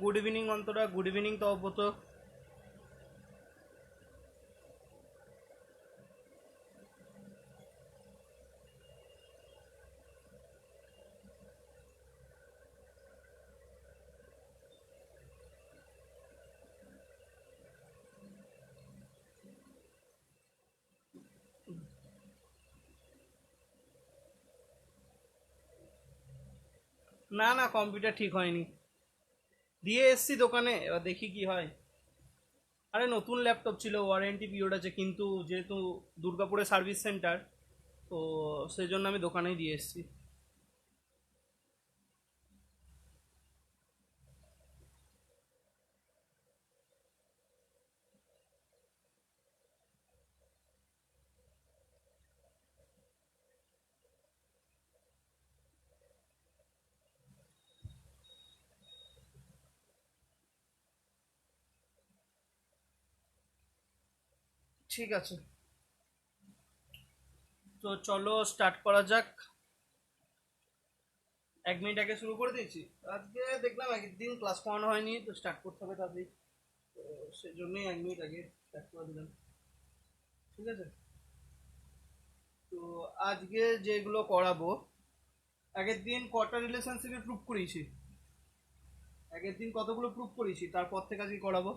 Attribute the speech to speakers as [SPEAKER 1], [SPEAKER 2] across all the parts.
[SPEAKER 1] Good evening Antara, good evening Tapabrata. না না, computer ঠিক হয়নি, দিয়ে এসছি দোকানে, এবার দেখি কি হয়। আরে নতুন ল্যাপটপ ছিল, ওয়ারেন্টি পিরিয়ড আছে, কিন্তু যেহেতু দুর্গাপুরে সার্ভিস সেন্টার, তো সেই জন্য আমি দোকানেই দিয়ে এসেছি। ঠিক আছে, তো চলো স্টার্ট করা যাক। 1 মিনিট আগে শুরু করে দিয়েছি। আজকে দেখলাম একদিন ক্লাস করানো হয়নি, তো স্টার্ট করতে হবে তাড়াতাড়ি, তো সেই জন্যই 1 মিনিট আগে স্টার্ট করে দিলাম। ঠিক আছে, তো আজকে যেগুলো করাবো, আগের দিন কটা রিলেশনশিপে প্রুভ করিয়েছি, আগের দিন কতগুলো প্রুভ করিয়েছি, তারপর থেকে আজকে করাবো।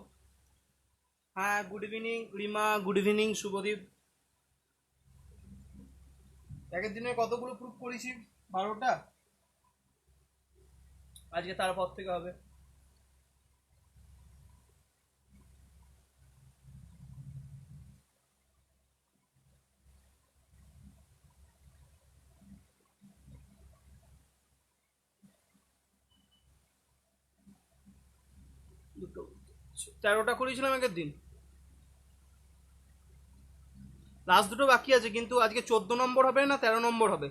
[SPEAKER 1] হ্যাঁ, good evening Rima, good evening Shubhadeep. আগের দিনে কতগুলো প্রুভ করেছি? 12টা। আজকে তারপর থেকে হবে। দুটো, 13টা করেছিলাম আগের দিন, লাস্ট দুটো বাকি আছে, কিন্তু আজকে 14 নম্বর হবে না 13 নম্বর হবে?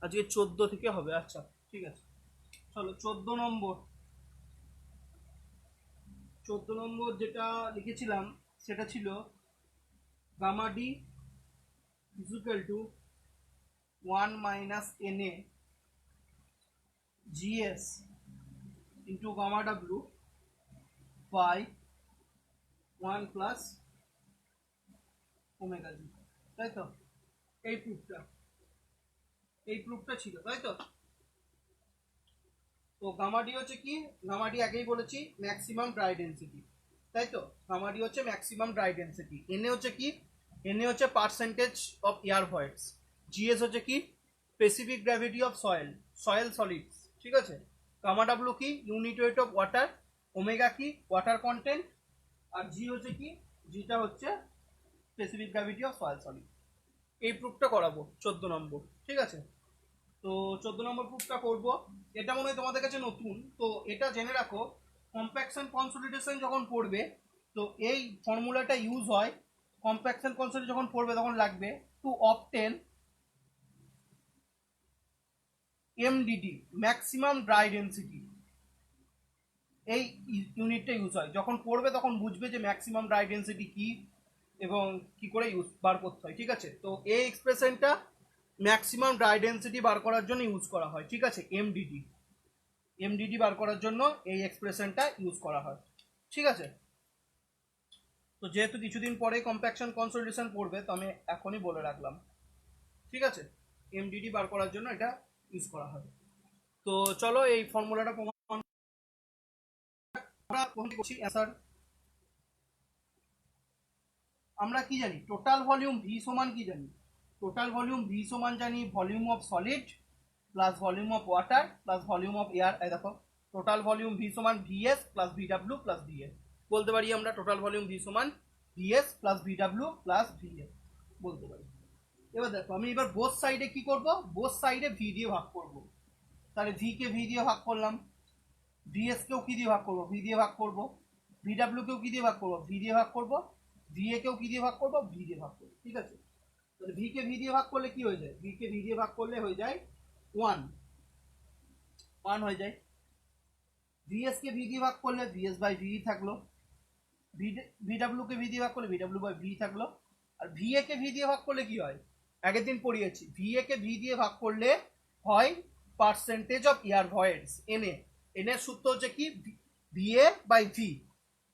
[SPEAKER 1] আজকে 14 থেকে হবে, আচ্ছা ঠিক আছে। চলো 14 নম্বর, 14 নম্বর যেটা লিখেছিলাম সেটা ছিল gamma D equal to 1 - na GS into gamma W by 1 + omega G, তাই তো? এই প্রুফটা, এই প্রুফটা ছিল, তাই তো? তো গামাডি হচ্ছে কি, গামাডি আগেই বলেছি ম্যাক্সিমাম ড্রাই ডেন্সিটি, তাই তো? গামাডি হচ্ছে ম্যাক্সিমাম ড্রাই ডেন্সিটি। এনএ হচ্ছে কি, এনএ হচ্ছে পার্সেন্টেজ অফ এয়ার ভয়েডস। জিএস হচ্ছে কি, specific gravity of soil, soil solids, ঠিক আছে? গামা ডাব্লু কি, unit weight of water. Omega কি, ওয়াটার কন্টেন্ট। আর জি হচ্ছে কি, জিটা হচ্ছে specific gravity of soil solid. এই প্রুফটা করাবো 14 নম্বর, ঠিক আছে? তো 14 নম্বর প্রুফটা করব, এটা মনে হয় তোমাদের কাছে নতুন, তো এটা জেনে রাখো। কম্প্যাকশন কনসলিডেশন যখন পড়বে, তো এই ফর্মুলাটা ইউজ হয়। কম্প্যাকশন কনসলিডেশন যখন পড়বে তখন লাগবে to obtain MDD, maximum dry density. এই ইউনিটটা ইউজ হয়, যখন পড়বে তখন বুঝবে যে ম্যাক্সিমাম ড্রাই ডেন্সিটি কি এবং কি করে ইউজ বার করতে হয়, ঠিক আছে? তো এই এক্সপ্রেশনটা ম্যাক্সিমাম ড্রাই ডেন্সিটি বার করার জন্য ইউজ করা হয়, ঠিক আছে? এমডিডি, এমডিডি বার করার জন্য এই এক্সপ্রেশনটা ইউজ করা হয়, ঠিক আছে? তো যেহেতু কিছুদিন পরে কম্প্যাকশন কনসলিডেশন পড়বে, তো আমি এখনই বলে রাখলাম, ঠিক আছে? এমডিডি বার করার জন্য এটা ইউজ করা হয়। তো চলো এই ফর্মুলাটা প্রমাণ আমরা করছি অ্যান্সার। আমরা কি জানি, টোটাল ভলিউম ভি সমান কি জানি, টোটাল ভলিউম ভি সমান জানি volume of solid plus volume of water plus volume of air. এই দেখো, টোটাল ভলিউম ভি সমান VS plus VW plus VA. বলতে পারি আমরা টোটাল ভলিউম ভি সমান VS plus VW plus VA বলতে পারি। এবার দেখো, আমি এবার বোথ সাইডে কি করব, বোথ সাইডে ভি দিয়ে ভাগ করব। তাহলে ভি কে ভি দিয়ে ভাগ করলাম, ভিএস কেও কি দিয়ে ভাগ করব, ভি দিয়ে ভাগ করব। ভিডাব্লিউ কেও কি দিয়ে ভাগ করব, ভি দিয়ে ভাগ করব। ভিএ কেও কি দিয়ে ভাগ করব, ভি দিয়ে ভাগ করব, ঠিক আছে? তাহলে ভি কে ভি দিয়ে ভাগ করলে কি হয়ে যায়, ভি কে ভি দিয়ে ভাগ করলে হয়ে যায় 1, 1 হয়ে যায়। ভিএস কে ভি দিয়ে ভাগ করলে ভিএস বাই ভি থাকলো, ভিডাব্লিউ কে ভি দিয়ে ভাগ করলে ভিডাব্লিউ বাই ভি থাকলো। আর ভিএ কে ভি দিয়ে ভাগ করলে কি হয়, আগের দিন পড়িয়েছি, ভিএ কে ভি দিয়ে ভাগ করলে হয় পার্সেন্টেজ অফ এয়ার ভয়েডস এনএ, এর সূত্র হচ্ছে কি ভিএ বাই ভি,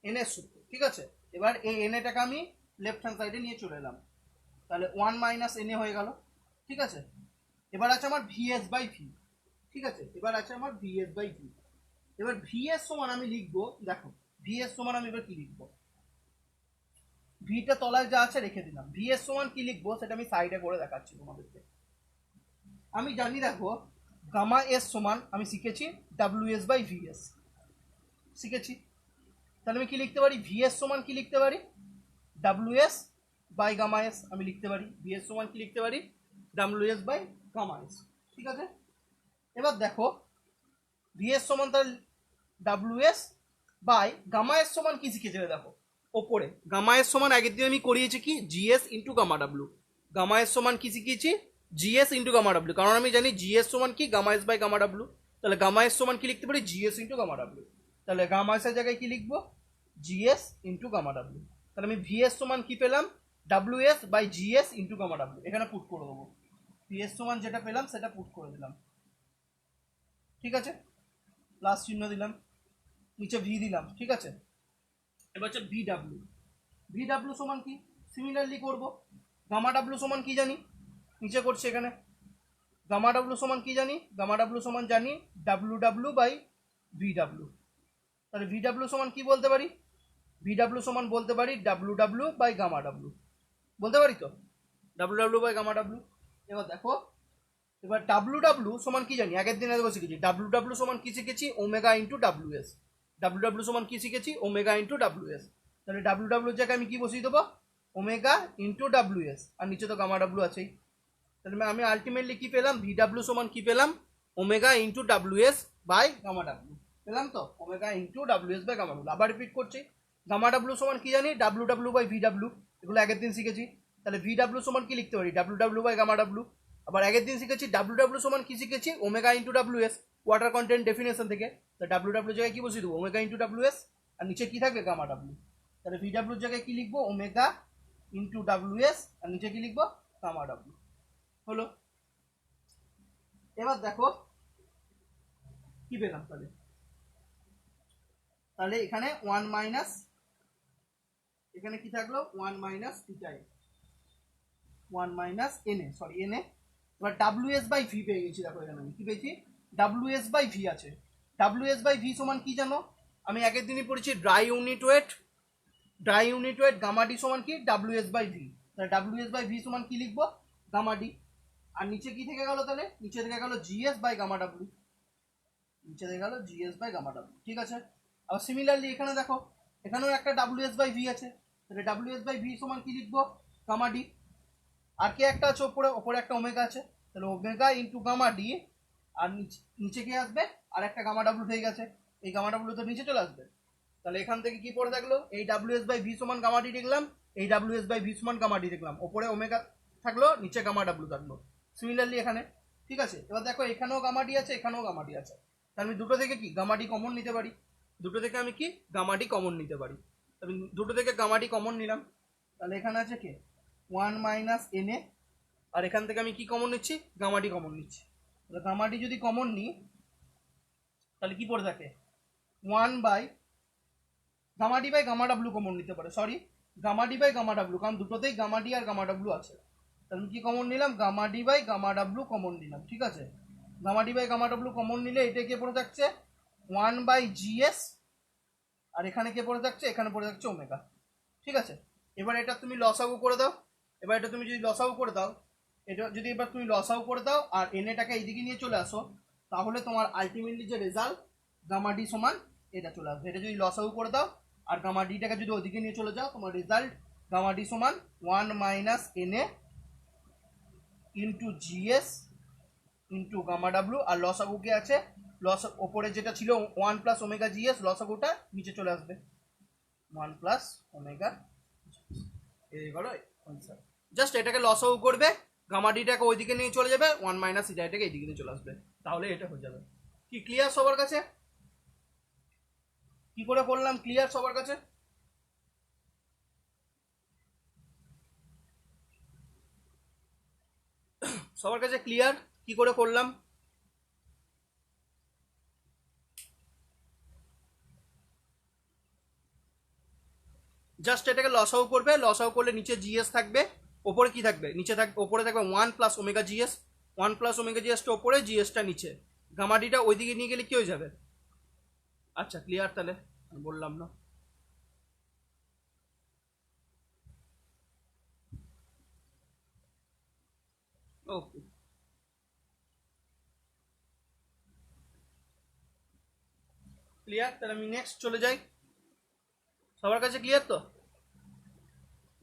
[SPEAKER 1] এন এর সূত্র, ঠিক আছে। এবার এই এনএটাকে আমি লেফট হ্যান্ড সাইডে নিয়ে চলে এলাম, তাহলে 1 মাইনাস এনএ হয়ে গেল, ঠিক আছে। এবার আছে আমার ভিএস বাই ভি, ঠিক আছে। এবার আছে আমার ভিএস বাই ভি। এবার ভিএস সমান আমি লিখবো, দেখো ভিএস সমান আমি এবার কি লিখবো, ভিটা তলায় যা আছে রেখে দিলাম, ভিএস সমান কি লিখবো সেটা আমি সাইডে করে দেখাচ্ছি তোমাদেরকে। আমি জানি দেখো গামা এস সমান আমি শিখেছি ডাব্লিউ এস বাই ভিএস, শিখেছি। তাহলে আমি কি লিখতে পারি, ভিএস সমান কি লিখতে পারি, W S by gamma S আমি লিখতে পারি, ভিএস সমান কি লিখতে পারি, W S by gamma S, ঠিক আছে। এবার দেখো ভিএস সমান তাহলে W S by gamma S সমান কি শিখেছিলে দেখো ওপরে, গামা এস সমান আগের দিন আমি করিয়েছি কি GS into gamma W, gamma S সমান কি শিখিয়েছি জিএস ইন্টু গামা ডাব্লু, কারণ আমি জানি জিএস সমান কি gamma S by gamma W, তাহলে গামা এস সমান কি লিখতে পারি জিএস ইন্টু গামা ডাব্লু, তাহলে গামা এস এর জায়গায় কি লিখবো জিএস ইন্টু গামা ডাব্লু, তাহলে আমি ভিএস সমান কি পেলাম W S by GS into gamma W, এখানে পুট করে দেবো, ভিএস সমান যেটা পেলাম সেটা পুট করে দিলাম, ঠিক আছে, প্লাস চিহ্ন দিলাম, নিচে ভি দিলাম, ঠিক আছে। এবার হচ্ছে ভি ডাব্লু, ভি ডাব্লু সমান কি সিমিলারলি করব, গামা ডাব্লু সমান কি জানি, নিচে করছে এখানে, গামা ডাব্লু সমান কি জানি, গামা ডাব্লু সমান জানি W W by V W, তাহলে ভি ডাব্লু সমান কি বলতে পারি, ভি ডাব্লু সমান বলতে পারি W W by gamma W, বলতে পারি তো W W by gamma W. এবার দেখো এবার ডাব্লু ডাব্লু সমান কি জানি, আগের দিন আগে শিখেছি ডাব্লু ডাব্লু সমান কি শিখেছি omega into W S, W W সমান কি শিখেছি ওমেগা ইন্টু ডাব্লু এস, তাহলে ডাব্লু ডাব্লুর জায়গায় আমি কি বসিয়ে দেবো ওমেগা ইন্টু ডাব্লু এস, আর নিচে তো গামা ডাব্লু আছেই, তাহলে আমি আলটিমেটলি কি পেলাম ভি ডাব্লু সমান কি পেলাম omega into W S by gamma W, পেলাম তো omega into W S by gamma W. আবার রিপিট করছি, গামা ডাব্লু সমান কি জানি W W by V W, এগুলো আগের দিন শিখেছি, তাহলে ভি ডাব্লু সমান কি লিখতে পারি W W by gamma W. আবার আগের দিন শিখেছি ডাব্লু ডাব্লু সমান কি শিখেছি omega into W S water content definition থেকে, তো ডাব্লু ডাব্লু জায়গায় কি বসিয়ে দেবো ওমেগা ইন্টু ডাব্লু এস, আর নিচে কি থাকবে গামা ডাব্লু, তাহলে ভি ডাব্লুর জায়গায় কি লিখবো ওমেগা ইন্টু ডাব্লু এস, আর নিচে কি লিখবো গামা ডাব্লু, হলো। এবার দেখো কি পেলাম, তাহলে তাহলে এখানে ওয়ান মাইনাস, এখানে কি থাকলো one minus theta one minus NA, sorry NA. এবার ডাব্লিউ এস বাই ভি পেয়ে গেছি, দেখো এখানে আমি কি পেয়েছি ডাব্লিউ এস বাই ভি আছে, ডাব্লিউ এস বাই ভি সমান কি জানো, আমি আগের দিনই পড়েছি dry unit weight, dry unit weight gamma D সমান কি ডাব্লিউ এস বাই ভি, তাহলে ডাব্লিউ এস বাই ভি সমান কি লিখবো গামা ডি, আর নিচে কি থেকে গেল তাহলে নিচে থেকে গেল জিএস বাই গামা ডাব্লু, নিচে থেকে গেল জিএস বাই গামা ডাব্লু, ঠিক আছে। আবার সিমিলারলি এখানে দেখো এখানেও একটা ডাব্লিউ এস বাই ভি আছে, তাহলে ডাব্লিউ এস বাই ভি সমান কি লিখবো গামা ডি, আর কে একটা আছে ওপরে, ওপরে একটা ওমেগা আছে, তাহলে ওমেগা ইন্টু গামা ডি, আর নিচে কে আসবে আর একটা গামা ডাব্লু হয়ে গেছে, এই গামা ডাব্লু তো নিচে চলে আসবে, তাহলে এখান থেকে কি পড়ে থাকলো এই ডাব্লিউ এস বাই ভি সমান গামা ডি লিখলাম, এই ডাব্লিউ এস বাই ভি সমান গামা ডি লিখলাম, ওপরে ওমেগা থাকলো নিচে গামা ডাব্লু থাকলো, সিমিলারলি এখানে, ঠিক আছে। এবার দেখো এখানেও গামা ডি আছে এখানেও গামা ডি আছে, তাহলে আমি দুটো থেকে কি গামা ডি কমন নিতে পারি, দুটো থেকে আমি কি গামা ডি কমন নিতে পারি, আমি দুটো থেকে গামা ডি কমন নিলাম, তাহলে এখানে আছে কি ওয়ান মাইনাস এন এ, আর এখান থেকে আমি কি কমন নিচ্ছি গামা ডি কমন নিচ্ছি, তাহলে গামা ডি যদি কমন নিই তাহলে কি পড়ে থাকে one by gamma D by gamma W common নিতে পারে, sorry gamma D by gamma W, কারণ দুটোতেই গামা ডি আর গামা ডাব্লু আছে, তাহলে কি কমন নিলাম gamma D by gamma W common নিলাম, ঠিক আছে। Gamma D by gamma W common নিলে এটা কে পড়ে থাকছে ওয়ান বাই জিএস, আর এখানে কে পড়ে থাকছে এখানে পড়ে থাকছে ওমেগা, ঠিক আছে। এবার এটা তুমি লসাগু করে দাও, এবার এটা তুমি যদি লসাগু করে দাও, এটা যদি এবার তুমি লসাগু করে দাও আর এন এটাকে এইদিকে নিয়ে চলে আসো, তাহলে তোমার আলটিমেটলি যে রেজাল্ট গামা ডি সমান এটা চলে আসবে, এটা যদি লসাগু করে দাও আর গামা ডিটাকে যদি ওদিকে নিয়ে চলে যাও তোমার রেজাল্ট গামা ডি সমান one minus N A into GS into gamma W, আর লসাগু কে আছে লস ওপরে যেটা ছিল ওয়ান প্লাস ওমেগা জিএস, লসাগুটা নিচে চলে আসবে ওয়ান প্লাস ওমেগা, এই হলো আনসার। জাস্ট এটাকে লসাগু করবে গামা ডিটাকে ওইদিকে নিয়ে চলে যাবে ওয়ান মাইনাস এটাকে এইদিকে নিয়ে চলে আসবে, তাহলে এটা হয়ে যাবে। কি ক্লিয়ার সবার কাছে, কি করে করলাম ক্লিয়ার সবার কাছে, সবার কাছে ক্লিয়ার কি করে করলাম, জাস্ট এটাকে লসাউ করবে, লসাউ করলে নিচে জিএস থাকবে, ওপরে কি থাকবে, নিচে থাকবে, ওপরে থাকবে 1 plus omega GS, 1 plus omega জিএসটা ওপরে, জিএসটা নিচে, গামাডিটা ওইদিকে নিয়ে গেলে কি হয়ে যাবে। আচ্ছা ক্লিয়ার, তাহলে বললাম না। ওকে ক্লিয়ার, তাহলে আমি নেক্সট চলে যাই। সবার কাছে ক্লিয়ার তো?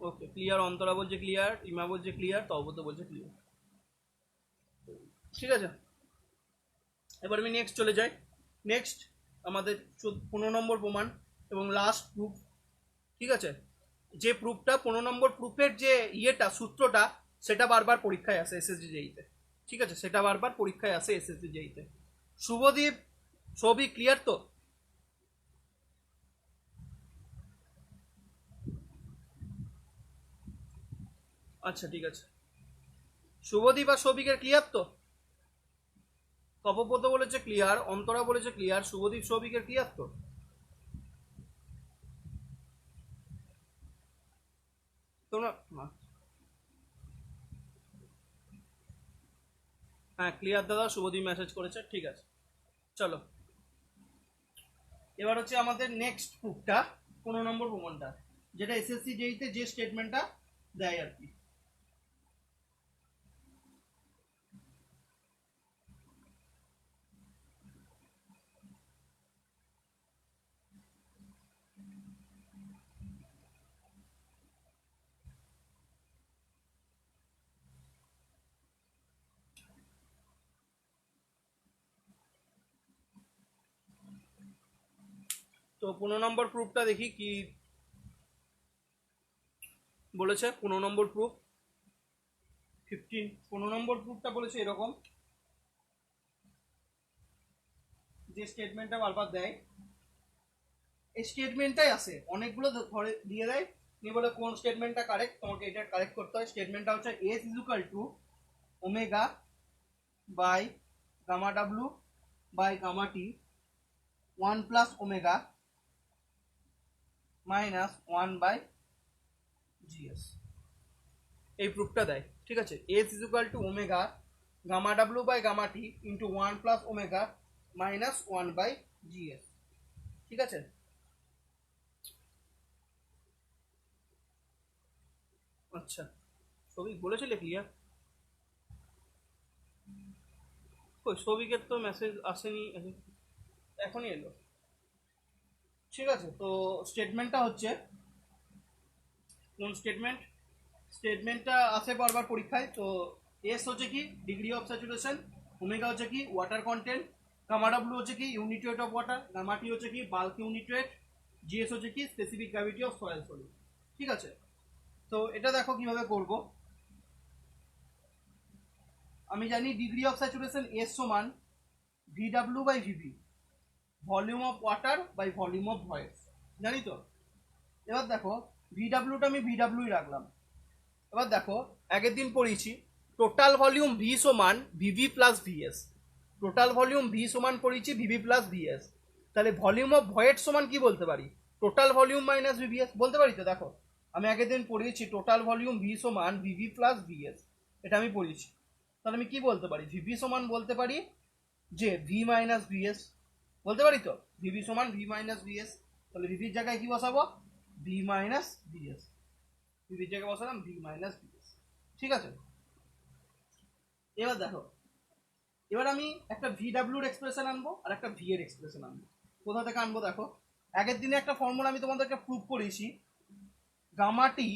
[SPEAKER 1] ওকে ক্লিয়ার, অন্তরা বলছে ক্লিয়ার, ইমা বলছে ক্লিয়ার, তবত বলছে ক্লিয়ার। ঠিক আছে, এবার আমি নেক্সট চলে যাই। নেক্সট আমাদের 15 নম্বর প্রমাণ এবং লাস্ট প্রুফ। ঠিক আছে, যে প্রুফটা 15 নম্বর প্রুফের যে ইয়েটা সূত্রটা সেটা বারবার পরীক্ষায় আসে এসএসসি জেইতে। ঠিক আছে, সেটা বারবার পরীক্ষায় আসে এসএসসি জেইতে। শুভদীপ, সবই ক্লিয়ার তো? আচ্ছা ঠিক আছে, শুভদীপ আর সৌভিকের ক্লিয়ার তো? তপব্রত বলেছে ক্লিয়ার, অন্তরা বলেছে ক্লিয়ার, শুভদীপ সৌভিকের ক্লিয়ার তো? তোমরা হ্যাঁ ক্লিয়ার দাদা, শুভদীপ মেসেজ করেছে। ঠিক আছে চলো, এবার হচ্ছে আমাদের নেক্সট প্রুফটা 15 নম্বর প্রমাণটা, যেটা এসএসসি জেইতে যে স্টেটমেন্টটা দেয় আর কি। তো 15 নম্বর প্রুফটা দেখি কি বলেছে। 15 নম্বর প্রুফ 15 নম্বর প্রুফটা বলেছে এরকম, যে স্টেটমেন্টটা বারবার দেয়, এই স্টেটমেন্টটাই আসে, অনেকগুলো ধরে দিয়ে দেয়, নিয়ে বলে কোন স্টেটমেন্টটা কারেক্ট, তোমাকে এটা কারেক্ট করতে হয়। স্টেটমেন্টটা হচ্ছে S is equal to omega by gamma W by gamma T 1 plus omega minus 1 by GS, এই প্রুফটা দেয়। ঠিক আছে, S is equal to omega gamma W by gamma T into 1 plus omega minus 1 by GS. ঠিক আছে, আচ্ছা সৌভিক বলেছিলে clear? কই সৌভিকের তো মেসেজ আসেনি, এখনই এলো। ঠিক আছে, তো স্টেটমেন্টটা হচ্ছে কোন স্টেটমেন্ট, স্টেটমেন্টটা আসে বারবার পরীক্ষায়। তো এস হচ্ছে কি ডিগ্রি অফ স্যাচুরেশন, ওমেগা হচ্ছে কি ওয়াটার কন্টেন্ট, গামা ডাব্লু হচ্ছে কি unit weight of water, gamma T হচ্ছে কি বাল্ক ইউনিট ওয়েট, জিএস হচ্ছে কি specific gravity of soil solid. ঠিক আছে, তো এটা দেখো কিভাবে করব। আমি জানি ডিগ্রি অফ স্যাচুরেশন এস সমান VW by VV, volume of water by volume of voids, জানি তো। এবার দেখো ভিডাব্লিউটা আমি ভিডাব্লিউই রাখলাম। এবার দেখো আগের দিন পড়িয়েছি টোটাল ভলিউম ভি সমান VV plus VS, total volume V সমান পড়িয়েছি ভিভি প্লাস ভিএস, তাহলে ভলিউম অফ ভয়েড সমান কি বলতে পারি, টোটাল ভলিউম মাইনাস ভিভিএস বলতে পারি তো। দেখো আমি আগের দিন পড়িয়েছি টোটাল ভলিউম ভি সমান ভিভি প্লাস ভিএস, এটা আমি পড়িয়েছি। তাহলে আমি কি বলতে পারি, ভিভি সমান বলতে পারি যে ভি মাইনাস ভিএস, বলতে পারি তো ভিভি সমান ভি মাইনাস ভিএস। তাহলে ভিভির জায়গায় কি বসাবো, ভি মাইনাস ভিএস, ভিভির জায়গায় বসালাম ভি মাইনাস ভিএস। ঠিক আছে, এবার দেখো, এবার আমি একটা ভিডাব্লিউর এক্সপ্রেশন আনবো আর একটা ভি এর এক্সপ্রেশন আনবো। কোথা থেকে আনবো দেখো, আগের দিনে একটা ফর্মুলা আমি তোমাদেরকে প্রুভ করেছি, গামা টি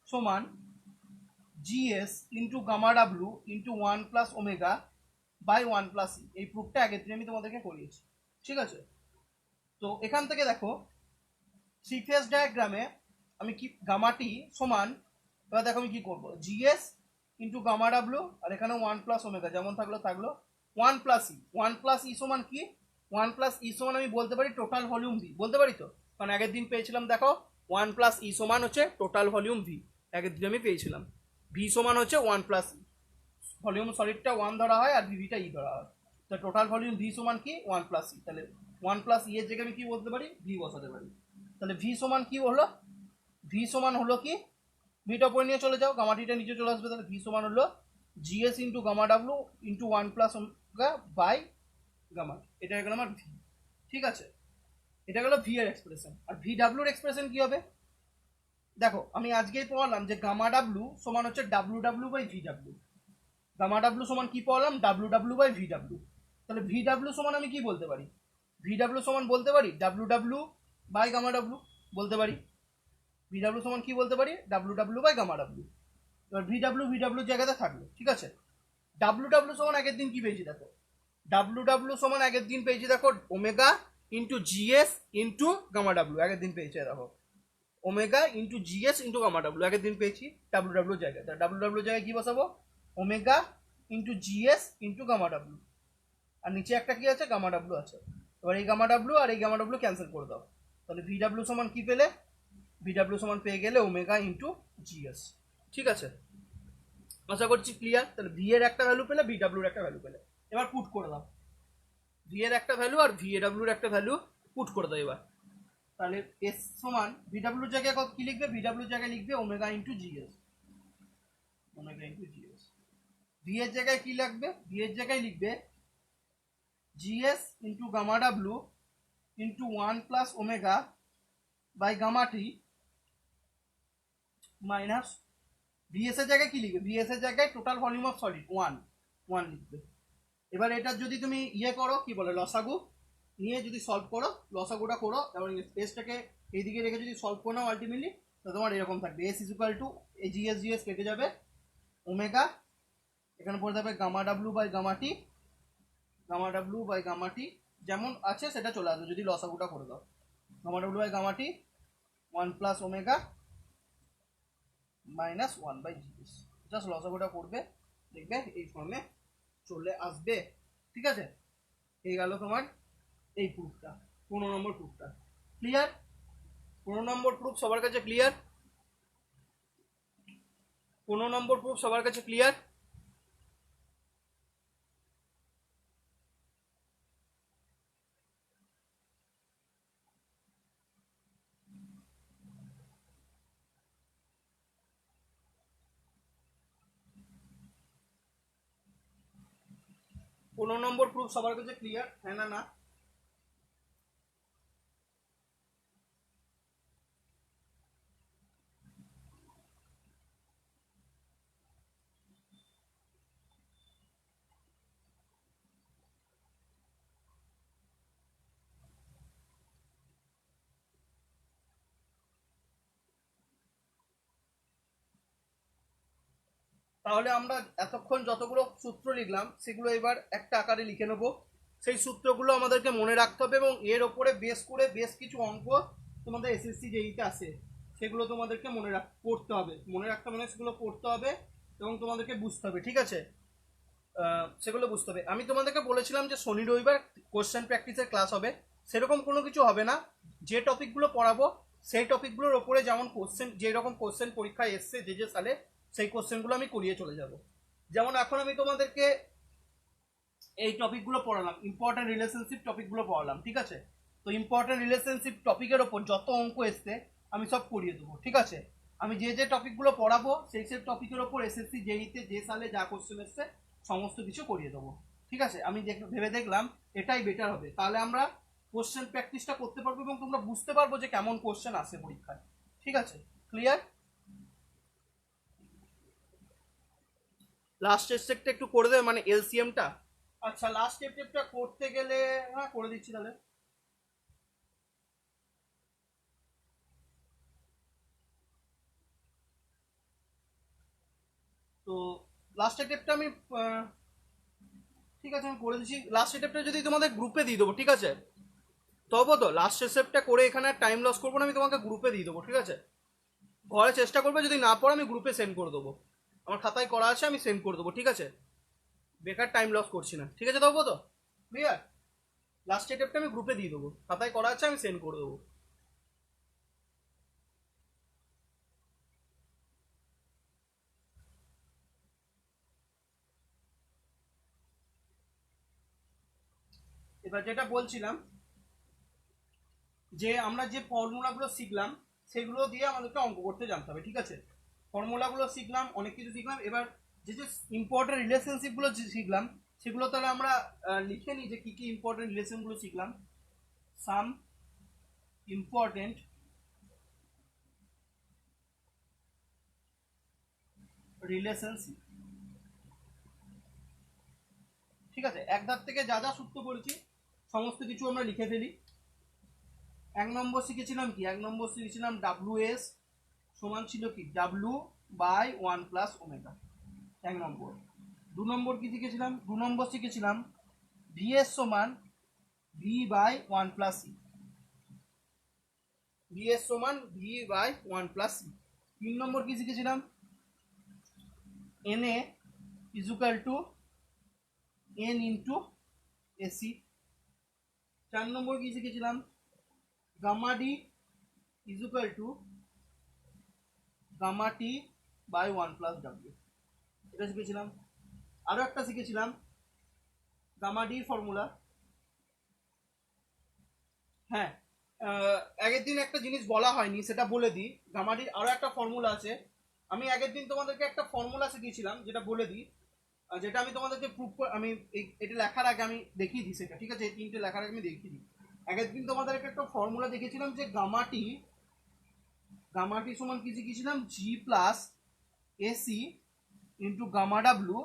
[SPEAKER 1] সমান GS into gamma W into 1 plus omega by 1 plus E, এই প্রুফটা আগের দিনে আমি তোমাদেরকে করিয়েছি। ঠিক আছে, তো এখান থেকে দেখো থ্রি ফেজ ডায়াগ্রামে আমি কি গামা টি সমান, এবার দেখো আমি কি করবো, জিএস ইন্টু গামা ডাব্লু আর এখানে 1 প্লাস ওমেগা যেমন থাকলো থাকলো 1 প্লাস ই, 1 প্লাস ই সমান কি, 1 প্লাস ই সমান আমি বলতে পারি টোটাল ভলিউম ভি, বলতে পারি তো, কারণ আগের দিন পেয়েছিলাম দেখো 1 প্লাস ই সমান হচ্ছে টোটাল ভলিউম ভি, আগের দিন আমি পেয়েছিলাম ভি সমান হচ্ছে 1 প্লাস ই, ভলিউম সলিডটা 1 ধরা হয় আর ভিভিটা ই ধরা হয়, তো টোটাল ভলিউম ভি সমান কি 1 প্লাস ই, তাহলে 1 প্লাস ই এর জায়গায় আমি কি বলতে পারি, ভি বসাতে পারি। তাহলে ভি সমান কি হলো, ভি সমান হলো কি, ভিটা উপরে নিয়ে চলে যাও, গামা টিটা নিচে চলে আসবে, তাহলে ভি সমান হলো GS into gamma W into 1 + omega by gamma, এটা গেল আমার ভি। ঠিক আছে, এটা গেল ভি এর এক্সপ্রেশন। আর ভি ডাব্লুর এক্সপ্রেশন কি হবে, দেখো আমি আজকেই পড়ালাম যে গামা ডাব্লু সমান হচ্ছে W W by V W. Gamma W সমান কি পড়ালাম, W W by V W. তাহলে ভি ডাব্লু সমান আমি কি বলতে পারি, ভি ডাব্লু সমান বলতে পারি W W by gamma W বলতে পারি। ভি ডাব্লু সমান কি বলতে পারি, W W by gamma W. এবার ভি ডাব্লু জায়গাতে থাকলো, ঠিক আছে। ডাব্লু ডাব্লু সমান আগের দিন কি পেয়েছি দেখো, ডাব্লু ডাব্লু সমান আগের দিন পেয়েছি দেখো omega into GS into gamma W, আগের দিন পেয়েছি দেখো omega into GS into gamma W আগের দিন পেয়েছি ডাব্লু ডাব্লু জায়গায়। তাহলে ডাব্লু ডাব্লু জায়গায় কি বসাবো, omega into GS into gamma W, আর নিচে একটা কি আছে, গামা ডাব্লু আছে। এবার এই গামা ডাব্লু আর এই গামা ডাব্লু ক্যান্সেল করে দাও, তাহলে ভি ডাব্লু সমান কি পেলে, ভি ডাব্লু সমান পেয়ে গেলে ওমেগা ইন্টু জিএস। ঠিক আছে, আশা করছি ক্লিয়ার। তাহলে ভি এর একটা ভ্যালু পেলে, ভি ডাব্লুর একটা ভ্যালু পেলে, এবার পুট করে দাও ভি এর একটা ভ্যালু আর ভি এ ডাব্লুর একটা ভ্যালু পুট করে দাও এবার। তাহলে এস সমান ভি ডাব্লুর জায়গায় কত কি লিখবে, ভি ডাব্লুর জায়গায় লিখবে omega into GS, omega into GS. V এর জায়গায় কি লাগবে, ভি এর জায়গায় লিখবে GS into gamma W into 1 + omega by gamma T minus, VS এর জায়গায় কি লিখবে, ভিএস এর জায়গায় টোটাল ভলিউম অফ সলিড 1 লিখবে। এবার এটা যদি তুমি ইয়ে করো কি বলে লসাগু নিয়ে যদি সলভ করো, লসাগুটা করো এবং এসটাকে এইদিকে রেখে যদি সলভ করো আলটিমেটলি, তো তোমার এরকম থাকবে এস ইকুয়াল টু এই জিএস কেটে যাবে, ওমেগা এখানে পড়ে যাবে gamma W by gamma T, gamma W by gamma T যেমন আছে সেটা চলে আসবে যদি লসাগুটা করে দাও, gamma W by gamma T 1 + omega minus 1/জিএস, জাস্ট লসাগুটা করবে, দেখবে এই ফর্মে চলে আসবে। ঠিক আছে, এই গেল তোমার এই প্রুফটা, 15 নম্বর প্রুফটা। ক্লিয়ার, 15 নম্বর প্রুফ সবার কাছে ক্লিয়ার, 15 নম্বর প্রুফ সবার কাছে ক্লিয়ার। পনেরো নম্বর প্রুফ সবার কাছে ক্লিয়ার, হ্যাঁ না না? তাহলে আমরা এতক্ষণ যতগুলো সূত্র লিখলাম সেগুলো এবার একটা আকারে লিখে নেব। সেই সূত্রগুলো আমাদেরকে মনে রাখতে হবে এবং এর ওপরে বেস করে বেশ কিছু অঙ্ক তোমাদের এসএসসি যেইতে আসে সেগুলো তোমাদেরকে পড়তে হবে, মনে রাখতে মানে সেগুলো পড়তে হবে এবং তোমাদেরকে বুঝতে হবে। ঠিক আছে, সেগুলো বুঝতে হবে। আমি তোমাদেরকে বলেছিলাম যে শনি রবিবার কোশ্চেন প্র্যাকটিসের ক্লাস হবে, সেরকম কোনো কিছু হবে না। যে টপিকগুলো পড়াবো সেই টপিকগুলোর ওপরে যেমন কোশ্চেন, যেরকম কোশ্চেন পরীক্ষায় এসছে যে সালে, সেই কোশ্চেনগুলো আমি করিয়ে চলে যাব। যেমন এখন আমি তোমাদেরকে এই টপিকগুলো পড়ালাম, ইম্পর্টেন্ট রিলেশনশিপ টপিকগুলো পড়ালাম। ঠিক আছে, তো ইম্পর্টেন্ট রিলেশনশিপ টপিকের ওপর যত অঙ্ক এসছে আমি সব করিয়ে দেবো। ঠিক আছে, আমি যে টপিকগুলো পড়াবো সেই টপিকের ওপর এসএসসি যেইতে যে সালে যা কোশ্চেন এসছে সমস্ত কিছু করিয়ে দেবো। ঠিক আছে, আমি ভেবে দেখলাম এটাই বেটার হবে, তাহলে আমরা কোশ্চেন প্র্যাকটিসটা করতে পারবো এবং তোমরা বুঝতে পারবো যে কেমন কোশ্চেন আসে পরীক্ষায়। ঠিক আছে, ক্লিয়ার? লাস্ট স্টেপটা একটু করে দেবে, মানে এলসিএমটা। আচ্ছা, লাস্ট স্টেপটা করতে গেলে হ্যাঁ করে দিচ্ছি তাহলে। তো লাস্ট স্টেপটা আমি ঠিক আছে আমি করে দিচ্ছি। লাস্ট স্টেপটা যদি তোমাদের গ্রুপে দিয়ে দেবো, ঠিক আছে? তবু তো লাস্ট স্টেপটা করে এখানে টাইম লস করবো না, আমি তোমাকে গ্রুপে দিয়ে দেবো। ঠিক আছে, ঘরে চেষ্টা করবে, যদি না পড়ো আমি গ্রুপে সেন্ড করে দেবো, আমার খাতায় করা আছে আমি সেন্ড করে দেবো। ঠিক আছে, বেকার টাইম লস করছি না। ঠিক আছে, তবু তো ক্লিয়ার? লাস্ট স্টেপটা আমি গ্রুপে দিয়ে দেবো, খাতায় করা আছে আমি সেন্ড করে দেবো। এবার যেটা বলছিলাম যে আমরা যে ফর্মুলাগুলো শিখলাম সেগুলো দিয়ে আমাদেরকে অঙ্ক করতে জানতে হবে। ঠিক আছে, ফর্মুলাগুলো শিখলাম, অনেক কিছু শিখলাম। এবার যে যে ইম্পর্টেন্ট রিলেশনশিপগুলো শিখলাম সেগুলো তাহলে আমরা লিখে নিই যে কী কী ইম্পর্টেন্ট রিলেশনগুলো শিখলাম। Some important relationship. ঠিক আছে, এক ধার থেকে যা যা সূত্র পড়েছি সমস্ত কিছু আমরা লিখে ফেলি। 1 নম্বর শিখেছিলাম কি? 1 নম্বর শিখেছিলাম WS সমান ছিল কি W/1 প্লাস ওমেগা, 1 নম্বর। 2 নম্বর কি শিখেছিলাম? 2 নম্বর শিখেছিলাম VS সমান V/1 প্লাস E, VS সমান V/1 প্লাস E। 3 নম্বর কি শিখেছিলাম? NA equal to N into AC। 4 নম্বর কি শিখেছিলাম? Gamma D equal to gamma T by 1 plus W, এটা শিখেছিলাম। আরো একটা শিখেছিলাম গামা ডি ফর্মুলা। হ্যাঁ, আগের দিন একটা জিনিস বলা হয়নি, সেটা বলে দিই। গামা ডির আরো একটা ফর্মুলা আছে। আমি আগের দিন তোমাদেরকে একটা ফর্মুলা শিখিয়েছিলাম, যেটা বলে দিই, যেটা আমি তোমাদেরকে প্রুফ আমি এটা লেখার আগে আমি দেখিয়ে দিই সেটা। ঠিক আছে, এই 3টে লেখার আগে আমি দেখিয়ে দিই। আগের দিন তোমাদেরকে একটা ফর্মুলা দেখিয়েছিলাম যে গামা টি সমান কি শিখিয়েছিলাম? G plus AC into gamma W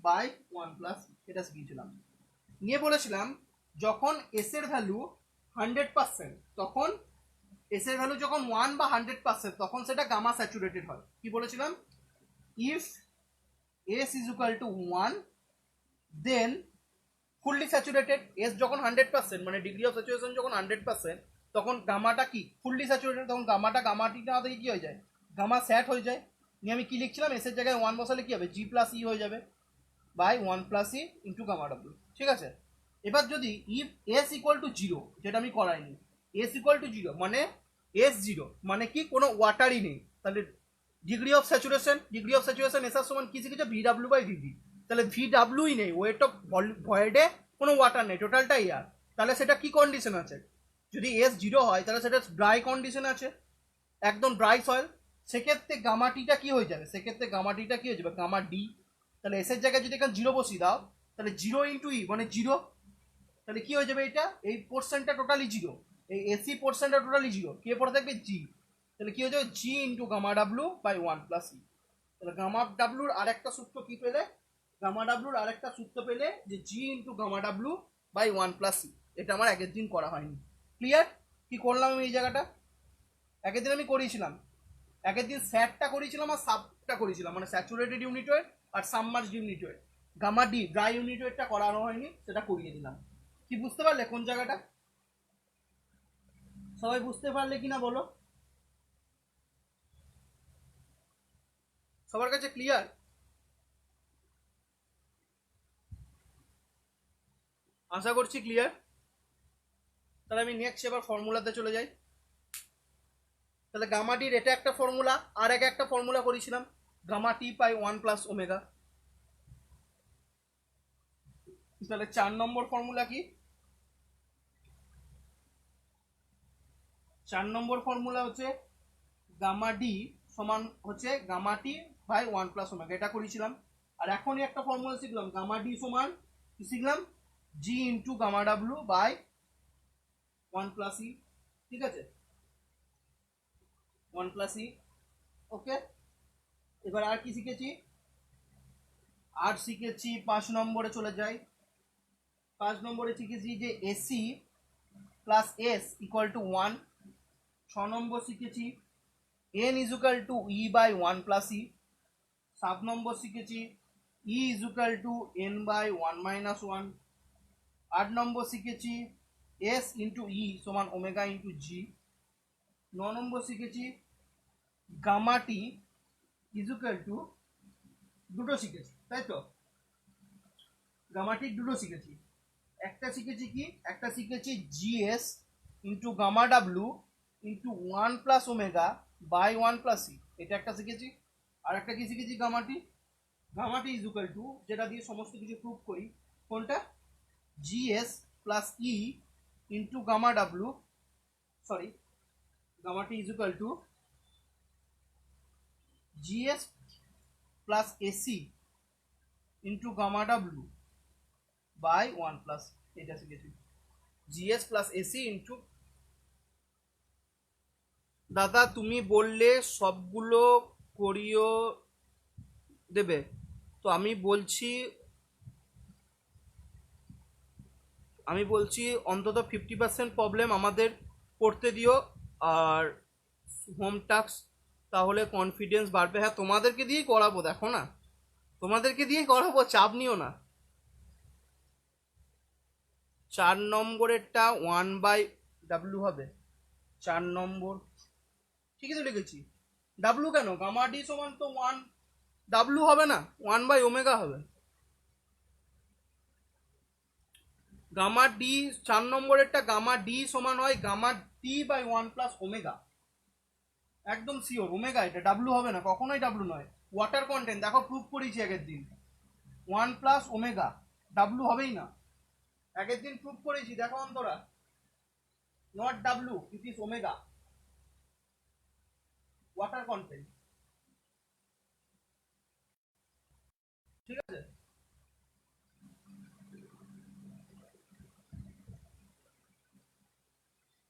[SPEAKER 1] by 1 plus, এটা শিখিয়েছিলাম। নিয়ে বলেছিলাম যখন এস এর ভ্যালু 100%, তখন এস এর ভ্যালু যখন 1 বা 100%, তখন সেটা গামা স্যাচুরেটেড হয়। কি বলেছিলাম? If S is equal to 1 then fully saturated. S যখন 100%, মানে ডিগ্রি অফ স্যাচুরেশন যখন 100%, তখন গামাটা কি ফুললি স্যাচুরেটেড, তখন গামাটিটা থেকে কি হয়ে যায়? গামা স্যাট হয়ে যায়। নিয়ে আমি কি লিখছিলাম? এস এর জায়গায় 1 বসালে কি হবে? G প্লাস ই হয়ে যাবে by 1 plus E into gamma W. ঠিক আছে, এবার যদি ইফ এস ইকুয়াল টু 0, যেটা আমি করাইনি, এস ইকুয়াল টু 0 মানে এস 0 মানে কি কোনো ওয়াটারই নেই, তাহলে ডিগ্রি অফ স্যাচুরেশন এস এর সমান কি শিখেছে? VW by VV। তাহলে VWই নেই, ওয়েট অফ ভয়েডে কোনো ওয়াটার নেই, টোটালটা এয়ার। তাহলে সেটা কি কন্ডিশন আছে? যদি এস 0 হয় তাহলে সেটা ড্রাই কন্ডিশন আছে, একদম ড্রাই সয়েল। সেক্ষেত্রে গামাটিটা কি হয়ে যাবে? Gamma D. তাহলে এস এর জায়গায় যদি এখানে 0 বসিয়ে দাও, তাহলে 0 ইন্টু ই মানে 0, তাহলে কি হয়ে যাবে? এটা এই পোর্শনটা টোটালি 0, এই এসি পোর্শনটা টোটালি 0, কে পড়ে থাকবে? জি। তাহলে কি হয়ে যাবে? G into gamma W by 1 plus E. তাহলে গামা ডাব্লুর আরেকটা সূত্র কি পেলে? যে G into gamma W by 1 plus E. এটা আমার আগের দিন করা হয়নি। ক্লিয়ার? কি করলাম আমি এই জায়গাটা? আগের দিন আমি করিয়েছিলাম, আগের দিন স্যাটটা করিয়েছিলাম আর সাবটা করিয়েছিলাম, মানে স্যাচুরেটেড ইউনিট ওয়েট আর submerged unit weight. Gamma D dry unit ওয়েটটা করানো হয়নি, সেটা করিয়ে দিলাম। কি বুঝতে পারলে কোন জায়গাটা? সবাই বুঝতে পারলে কিনা বলো? সবার কাছে ক্লিয়ার? আশা করছি ক্লিয়ার। তাহলে আমি নেক্সট এবার ফর্মুলাতে চলে যাই। তাহলে গামা ডির এটা একটা ফর্মুলা, আর একটা ফর্মুলা করেছিলাম gamma T by 1 plus omega. তাহলে 4 নম্বর ফর্মুলা কি? 4 নম্বর ফর্মুলা হচ্ছে গামা ডি সমান হচ্ছে gamma T by 1 plus omega, এটা করেছিলাম। আর এখনই একটা ফর্মুলা শিখলাম, গামা ডি সমান কি শিখলাম? G into gamma W by 1 plus E. ঠিক আছে, 1 প্লাস ই। ওকে, এবার আর কি শিখেছি? 5 নম্বরে চলে যাই। 5 নম্বরে শিখেছি যে AC plus S equal to 1। 6 নম্বর শিখেছি N equal to E by 1 plus E. 7 নম্বর শিখেছি E equal to N by 1 minus 1। 8 নম্বর শিখেছি এস ইন্টু ই সমান ওমেগা ইন্টু জি। 9 নম্বর শিখেছি গামা টি ইজুকাল টু, দুটো শিখেছি তাই তো, গামা টি দুটো শিখেছি। একটা শিখেছি কি? একটা শিখেছি GS into gamma W into 1 plus omega by 1 plus E, এটা একটা শিখেছি। আর একটা কি শিখেছি? গামাটি ইজুকাল টু, যেটা দিয়ে সমস্ত কিছু প্রুভ করি, কোনটা? GS plus E into gamma W, sorry, গামাটি equal to GS plus AC into gamma W by 1 plus, এটা শিখেছি, জিএস প্লাস এসি ইন্টু, দাদা তুমি বললে সবগুলো করিও দেবে, তো আমি বলছি অন্তত 50% প্রবলেম আমাদের করতে দিও, আর হোম টাস্ক, তাহলে কনফিডেন্স বাড়বে। হ্যাঁ তোমাদেরকে দিয়েই করাবো, দেখো না, তোমাদেরকে দিয়েই করাবো, চাপ নিও না। 4 নম্বরেরটা 1/W হবে, 4 নম্বর ঠিকই তো লিখেছি। ডাব্লু কেন, গামা ডি সমান তো 1W হবে না, 1/ω হবে। গামা ডি 4 নম্বরেরটা গামা ডি সমান হয় gamma T by 1 plus omega, একদম শিওর ওমেগা, এটা ডাব্লু হবে না, কখনোই ডাব্লু নয়। ওয়াটার কন্টেন্ট দেখো, প্রুফ করেছি আগের দিন, 1 প্লাস ওমেগা, ডাব্লু হবেই না, আগের দিন প্রুফ করেছি, দেখো Antara, not W, it is omega, water content, ঠিক আছে।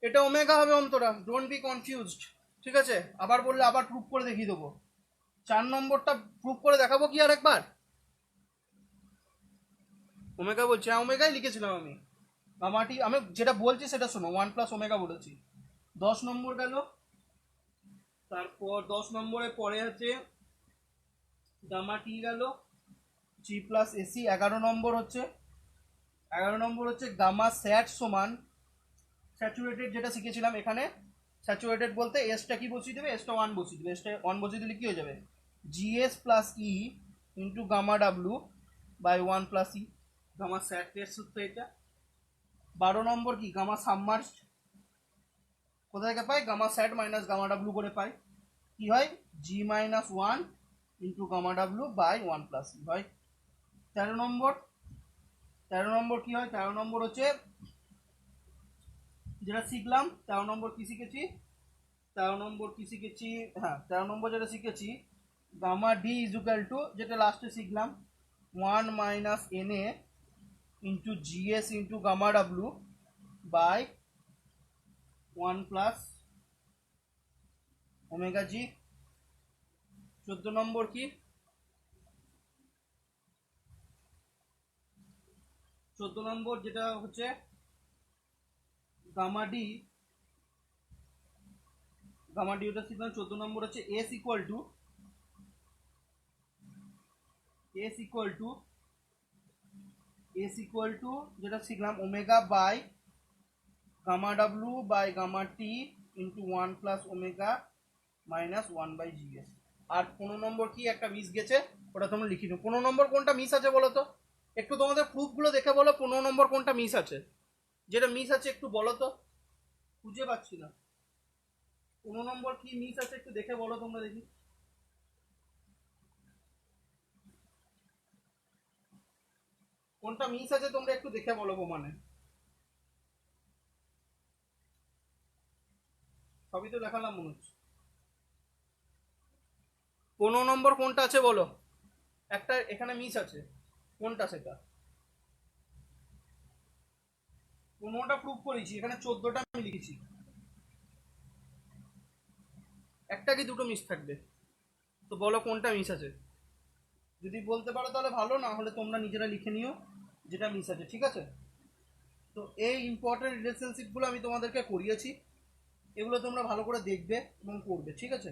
[SPEAKER 1] এটা ওমেগা হবে অন্তরা, ডোন্ট বি কনফিউজড, ঠিক আছে। আবার বললে আবার প্রুফ করে দেখিয়ে দেবো। 4 নম্বরটা প্রুফ করে দেখাবো কি আর একবার? ওমেগা বলছি, হ্যাঁ ওমেগাই লিখেছিলাম আমি, গামাটি আমি যেটা বলছি সেটা শোনো, 1 প্লাস ওমেগা বলেছি। 10 নম্বর গেল, তারপর 10 নম্বরের পরে আছে গামা টি গেল, জি প্লাস এসি। 11 নম্বর হচ্ছে গামা স্যাট সমান স্যাচুরেটেড, যেটা শিখেছিলাম এখানে। স্যাচুরেটেড বলতে এসটা কি বসিয়ে দেবে, এসটা 1 বসিয়ে দেবে, এসটা 1 বসিয়ে দিলে কি হয়ে যাবে, GS plus E into gamma W by 1 plus E, gamma স্যাটের সূত্র এটা। 12 নম্বর কি, গামা সাবমার্জড, কোথা থেকে পাই, gamma sat minus gamma W করে পাই, কি হয়, G minus 1 into gamma W by 1 plus E হয়। 13 নম্বর কি হয়, 13 নম্বর হচ্ছে যেটা শিখলাম, 13 নম্বর কি শিখেছি, 13 নম্বর কি শিখেছি, হ্যাঁ 13 নম্বর যেটা শিখেছি, gamma D is equal to, যেটা লাস্টে শিখলাম, 1 minus N A into GS into gamma W by 1 plus omega G. 14 নম্বর কি, 14 নম্বর যেটা হচ্ছে গামা ডি ওটা শিখলাম। 14 নম্বর হচ্ছে এস ইকুয়াল টু যেটা শিখলাম, omega by gamma W by gamma T into 1 plus omega minus 1/GS। আর 15 নম্বর কি একটা মিস গেছে, ওটা তোমরা লিখে নাও। 15 নম্বর কোনটা মিস আছে বলো তো, একটু তোমাদের প্রুফগুলো দেখে বলো 15 নম্বর কোনটা মিস আছে, যেটা মিস আছে একটু বলো তো, খুঁজে পাচ্ছি না। 15 নম্বর কি মিস আছে একটু দেখে বলো তোমরা দেখি। কোনটা মিস আছে তোমরা একটু দেখে বলো, মানে সবই তো দেখালাম মনে হচ্ছে। 15 নম্বর কোনটা আছে বলো, একটা এখানে মিস আছে, কোনটা সেটা? 15টা প্রুফ করেছি, এখানে 14টা আমি লিখেছি, একটা কি দুটো মিস থাকবে, তো বলো কোনটা মিস আছে। যদি বলতে পারো তাহলে ভালো, না হলে তোমরা নিজেরা লিখে নিও যেটা মিস আছে, ঠিক আছে। তো এই ইম্পর্টেন্ট রিলেশনশিপগুলো আমি তোমাদেরকে করিয়েছি, এগুলো তোমরা ভালো করে দেখবে এবং করবে, ঠিক আছে।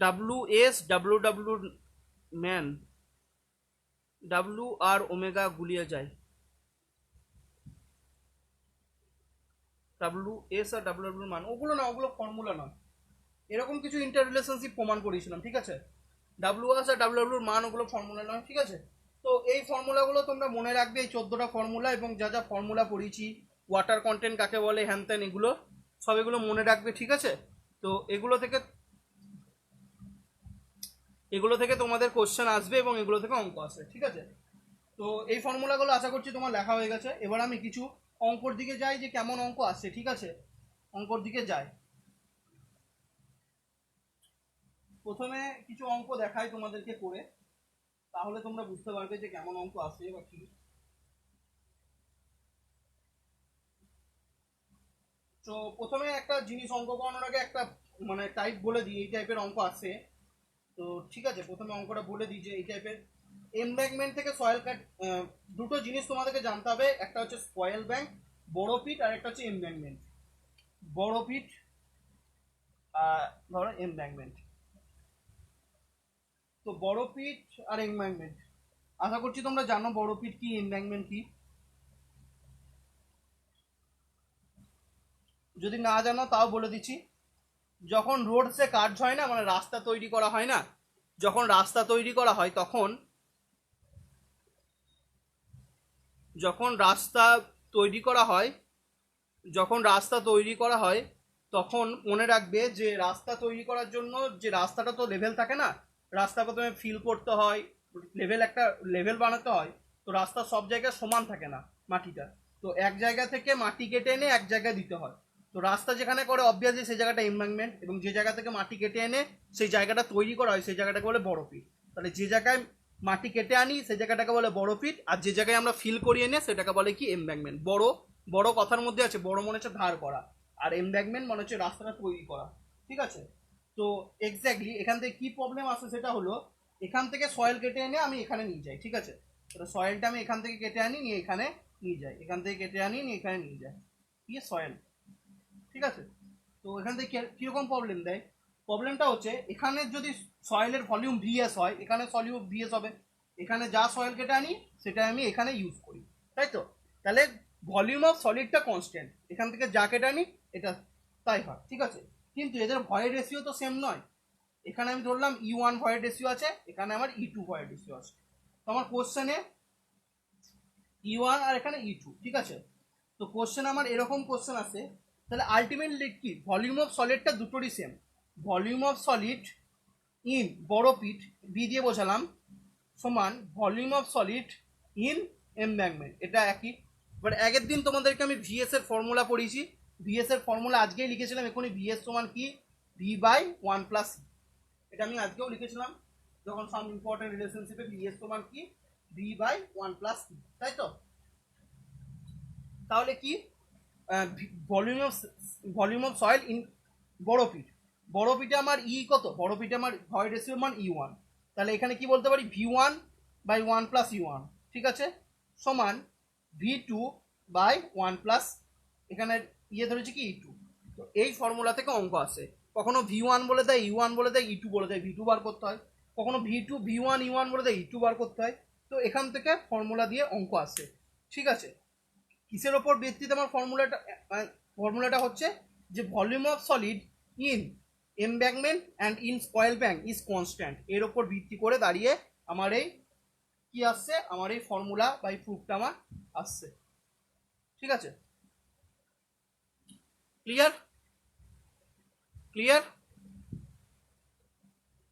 [SPEAKER 1] ডাব্লু ম্যান, ডাব্লু আর ওমেগা গুলিয়ে যায়, WS আর ডাব্লু মান, ওগুলো না, ওগুলো ফর্মুলা নয়, এরকম কিছু ইন্টার রিলেশনশিপ প্রমাণ করিয়েছিলাম, ঠিক আছে। WS আর ডাব্লুর মান ওগুলো ফর্মুলা নয়, ঠিক আছে। তো এই ফর্মুলাগুলো তোমরা মনে রাখবে, এই 14টা ফর্মুলা, এবং যা যা ফর্মুলা পড়িয়েছি, ওয়াটার কন্টেন্ট কাকে বলে, হ্যান ত্যান, এগুলো সব এগুলো মনে রাখবে, ঠিক আছে। তো এগুলো থেকে তোমাদের কোশ্চেন আসবে এবং এগুলো থেকে অঙ্ক আসবে, ঠিক আছে। তো এই ফর্মুলাগুলো আশা করছি তোমার লেখা হয়ে গেছে। এবার আমি কিছু অঙ্কর দিকে যাই যে কেমন অঙ্ক আসছে, ঠিক আছে? অঙ্কর দিকে যাই। প্রথমে কিছু অঙ্ক দেখাই তোমাদেরকে করে, তাহলে তোমরা বুঝতে পারবে যে কেমন অঙ্ক আসে বা কি। তো প্রথমে একটা জিনিস অঙ্ক করানোর আগে একটা মানে টাইপ বলে দিই, এই টাইপের অঙ্ক আসে। তো ঠিক আছে, প্রথমে অঙ্কটা বলে দিই যে এই টাইপের এমব্যাঙ্কমেন্ট থেকে সয়েল কাট, দুটো জিনিস তোমাদেরকে জানতে হবে। একটা হচ্ছে সয়েল ব্যাংক, বড় পিট, আর একটা হচ্ছে এমব্যাঙ্কমেন্ট। বড় পিট ধরো এমব্যাঙ্কমেন্ট। তো বড় পিট আর এমব্যাঙ্কমেন্ট, আশা করছি তোমরা জানো বড় পিট কি, এমব্যাঙ্কমেন্ট কি। যদি না জানো তাও বলে দিচ্ছি। যখন রোডসে কাজ হয় না, মানে রাস্তা তৈরি করা হয় না, যখন রাস্তা তৈরি করা হয় তখন, যখন রাস্তা তৈরি করা হয় যখন রাস্তা তৈরি করা হয় তখন মনে রাখবে যে রাস্তা তৈরি করার জন্য যে রাস্তাটা তো লেভেল থাকে না, রাস্তা প্রথমে ফিল করতে হয়, লেভেল একটা লেভেল বানাতে হয়। তো রাস্তা সব জায়গায় সমান থাকে না, মাটিটা। তো এক জায়গা থেকে মাটি কেটে এনে এক জায়গায় দিতে হয়। তো রাস্তা যেখানে করে অবভিয়াসলি সেই জায়গাটা এমব্যাঙ্কমেন্ট, এবং যে জায়গা থেকে মাটি কেটে এনে সেই জায়গাটা তৈরি করা হয় সেই জায়গাটাকে বলে বড় পিট। তাহলে যে জায়গায় মাটি কেটে আনি সেই জায়গাটাকে বলে বড় পিট, আর যে জায়গায় আমরা ফিল করিয়ে এনে সেটাকে বলে কি এমব্যাঙ্কমেন্ট। বড় বড় কথার মধ্যে আছে, বড় মনে হচ্ছে ধার করা, আর এমব্যাঙ্কমেন্ট মনে হচ্ছে রাস্তাটা তৈরি করা, ঠিক আছে? তো এক্স্যাক্টলি এখান থেকে কি প্রবলেম আসে সেটা হলো, এখান থেকে সয়েল কেটে এনে আমি এখানে নিয়ে যাই, ঠিক আছে? তো সয়েলটা আমি এখান থেকে কেটে আনি নিয়ে এখানে নিয়ে যাই, এখান থেকে কেটে আনি নিয়ে এখানে নিয়ে যাই, কি সয়েল, ঠিক আছে? তো এখান থেকে কিরকম প্রবলেম দেয়? প্রবলেমটা হচ্ছে এখানে যদি সয়েলের ভলিউম ভিএস হয়, এখানে সলিউম ভিএস হবে। এখানে যা সয়েল কেটে আনি সেটা আমি এখানে ইউজ করি, তাই তো? তাহলে ভলিউম অফ সলিডটা কনস্ট্যান্ট, এখান থেকে যা কেটে আনি এটা তাই হয়, ঠিক আছে? কিন্তু এদের ভয়েড রেশিও তো সেম নয়। এখানে আমি ধরলাম E1 ভয়েড রেশিও আছে, এখানে আমার E2 ভয়েড রেশিও আছে। তো আমার কোশ্চেনে E1 আর এখানে E2, ঠিক আছে? তো কোশ্চেন আমার এরকম কোশ্চেন আছে, তাহলে আলটিমেটলি কি, ভলিউম অফ সলিডটা দুটোরই same. Volume of solid in বড় পিট, বি দিয়ে বোঝালাম, সমান volume of solid in embankment, এটা একই। বাট আগের দিন তোমাদেরকে আমি ভিএস এর ফর্মুলা পড়িয়েছি, ভিএস এর ফর্মুলা আজকেই লিখেছিলাম, এখনই ভিএস সমান কি, V/1+C। এটা আমি আজকেও লিখেছিলাম যখন সাম ইম্পর্টেন্ট রিলেশনশিপে, ভিএস সমান কি, V/1+C, তাই তো? তাহলে কি, ভলিউম অফ সয়েল ইন বড় পিট, বড় পিটে আমার কত, বড় পিটে আমার ভয়েড রেশিওর মান E1। তাহলে এখানে কি বলতে পারি, V1/1+E1, ঠিক আছে, সমান V2/1+, এখানে ধরেছি কি E2। তো এই ফর্মুলা থেকে অঙ্ক আসে, কখনো V1 বলে দেয়, E1 বলে দেয়, E2 বলে দেয়, V2 বার করতে হয়, কখনো V1 E1 বলে দেয়, E2 বার করতে হয়। তো এখান থেকে ফর্মুলা দিয়ে অঙ্ক আসে, ঠিক আছে? কিসের ওপর ভিত্তিতে আমার ফর্মুলাটা হচ্ছে যে volume of solid in embankment and in spoil bank is constant, এর ওপর ভিত্তি করে দাঁড়িয়ে আমার এই কি আসছে, আমার এই ফর্মুলা বা এই প্রুফটা আমার আসছে, ঠিক আছে? ক্লিয়ার? ক্লিয়ার?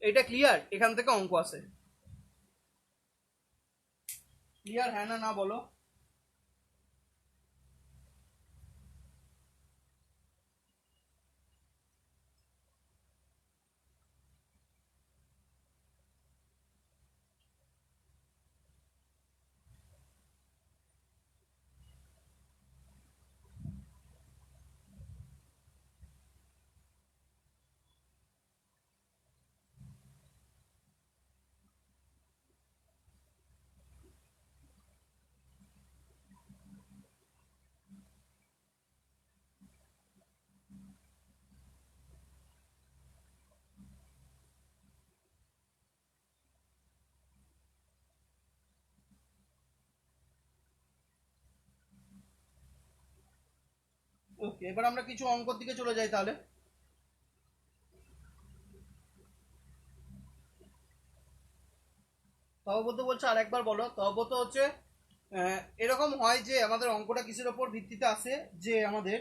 [SPEAKER 1] এটা ক্লিয়ার? এখান থেকে অঙ্ক আসে। ক্লিয়ার হ্যাঁ না না বলো? ওকে, এবার আমরা কিছু অঙ্কর দিকে চলে যাই তাহলে। তহব্বত বলছে আর একবার বলো। তহব্বত হচ্ছে এরকম হয় যে আমাদের অঙ্কটা কিসের ওপর ভিত্তিতে আসে, যে আমাদের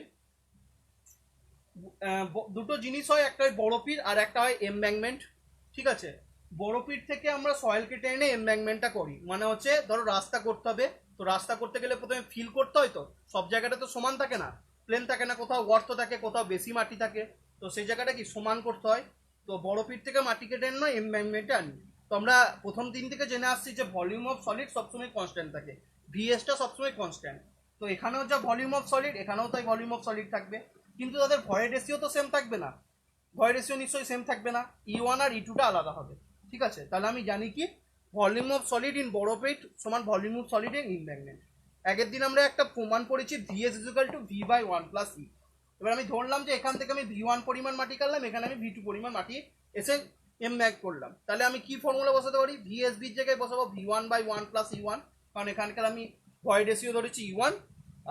[SPEAKER 1] দুটো জিনিস হয়, একটা হয় বড় পিট আর একটা হয় এমব্যাঙ্কমেন্ট, ঠিক আছে? বড়পিট থেকে আমরা সয়েল কেটে এনে এমব্যাঙ্কমেন্টটা করি, মানে হচ্ছে ধরো রাস্তা করতে হবে, তো রাস্তা করতে গেলে প্রথমে ফিল করতে হয়, তো সব জায়গাটা তো সমান থাকে না, প্লেন থাকে না, কোথাও গর্ত থাকে, কোথাও বেশি মাটি থাকে, তো সেই জায়গাটা কি সমান করতে হয়। তো বড়পিট থেকে মাটি কেটে এনে এমব্যাঙ্কমেন্টে আনি। তো আমরা প্রথম দিন থেকে জেনে আসছি যে ভলিউম অফ সলিড সবসময় কনস্ট্যান্ট থাকে, ভিএসটা সবসময় কনস্ট্যান্ট। তো এখানেও যা ভলিউম অফ সলিড, এখানেও তাই ভলিউম অফ সলিড থাকবে, কিন্তু তাদের ভয়েড রেশিও তো সেম থাকবে না, ভয়েড রেশিও নিশ্চয়ই সেম থাকবে না, E1 আর E2টা আলাদা হবে। ঠিক আছে, তাহলে আমি জানি কি ভলিউম অফ সলিড ইন বড়পিট সমান ভলিউম অফ সলিড ইন ইমব্যাঙ্কমেন্ট। আগের দিন আমরা একটা প্রমাণ পড়েছি VS equal to V/1 + E। এবার আমি ধরলাম যে এখান থেকে আমি V1 পরিমাণ মাটি কাটলাম, এখানে আমি V2 পরিমাণ মাটি এসে এমব্যাঙ্ক করলাম, তাহলে আমি কি ফর্মুলা বসাতে পারি, ভিএসবির জায়গায় বসাবো V1/1 + E1, কারণ এখানকার আমি ভয়েড রেশিও ধরেছি E1,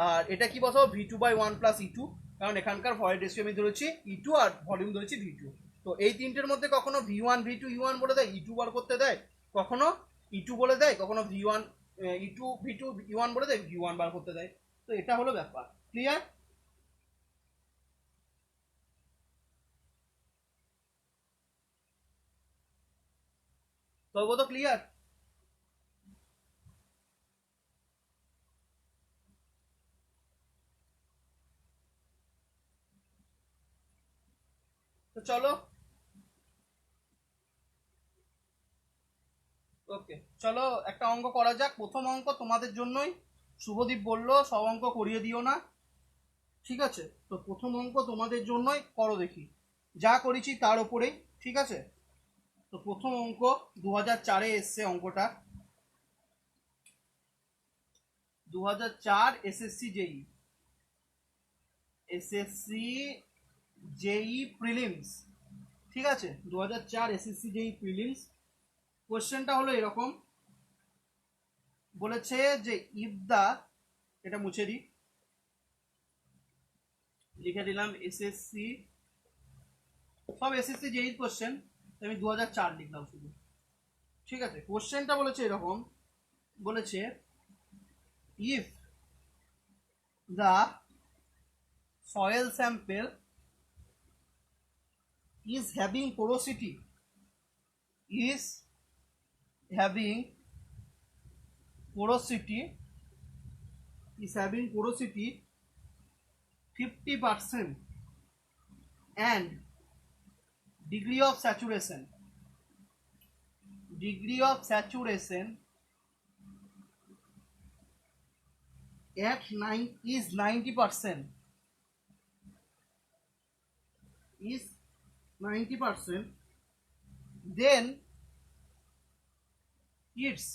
[SPEAKER 1] আর এটা কি বসাবো V2/1 + E2, কারণ এখানকার ভয়েড রেশিও আমি ধরেছি E2 আর ভলিউম ধরেছি V2। তো এই তিনটের মধ্যে কখনো V1 V2 E1 বলে দেয়, E2 বার করতে দেয়, কখনো E2 বলে দেয়, কখনো V1 E2 V2 E1 বলে দেয়, V1 বার করতে দেয়। তো এটা হলো ব্যাপার, ক্লিয়ার? তো ক্লিয়ার? তো চলো, ওকে চলো একটা অঙ্ক করা যাক। প্রথম অঙ্ক তোমাদের জন্যই, শুভদীপ বললো সব অঙ্ক করিয়ে দিও না, ঠিক আছে? তো প্রথম অঙ্ক তোমাদের জন্যই, করো দেখি, যা করেছি তার উপরেই, ঠিক আছে? তো প্রথম অঙ্ক 2004-এ এসছে অঙ্কটা, 2004 এসএসসি জেই, এসএসসি জেই প্রিলিমস, ঠিক আছে? 2004 এসএসসি জেই প্রিলিমস। কোশ্চেনটা হলো এরকম, বলেছে যে ইফ দা, এটা মুছে দিই, লিখে দিলাম এসএসসি, সব এসএসসি জেই কোশ্চেন, আমি 2004 লিখলাম শুধু, ঠিক আছে? কোশ্চেনটা বলেছে এরকম, বলেছে if the soil sample is having porosity, is having porosity, is having porosity 50% and degree of saturation, degree of saturation at 9 is 90%, is 90%, then its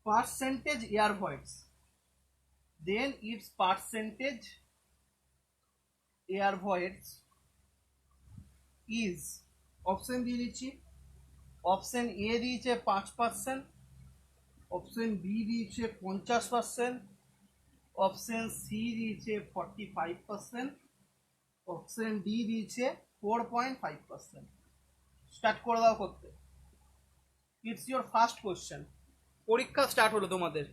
[SPEAKER 1] percentage air voids, then its percentage air voids is, option দিয়ে দিচ্ছি, option A দিয়েছে 5%, option B দিয়েছে 50%, option C দিয়েছে 45%, option D দিয়েছে 4.5%। Start করে দাও করতে, it's your first question, পরীক্ষা স্টার্ট হলো তোমাদের।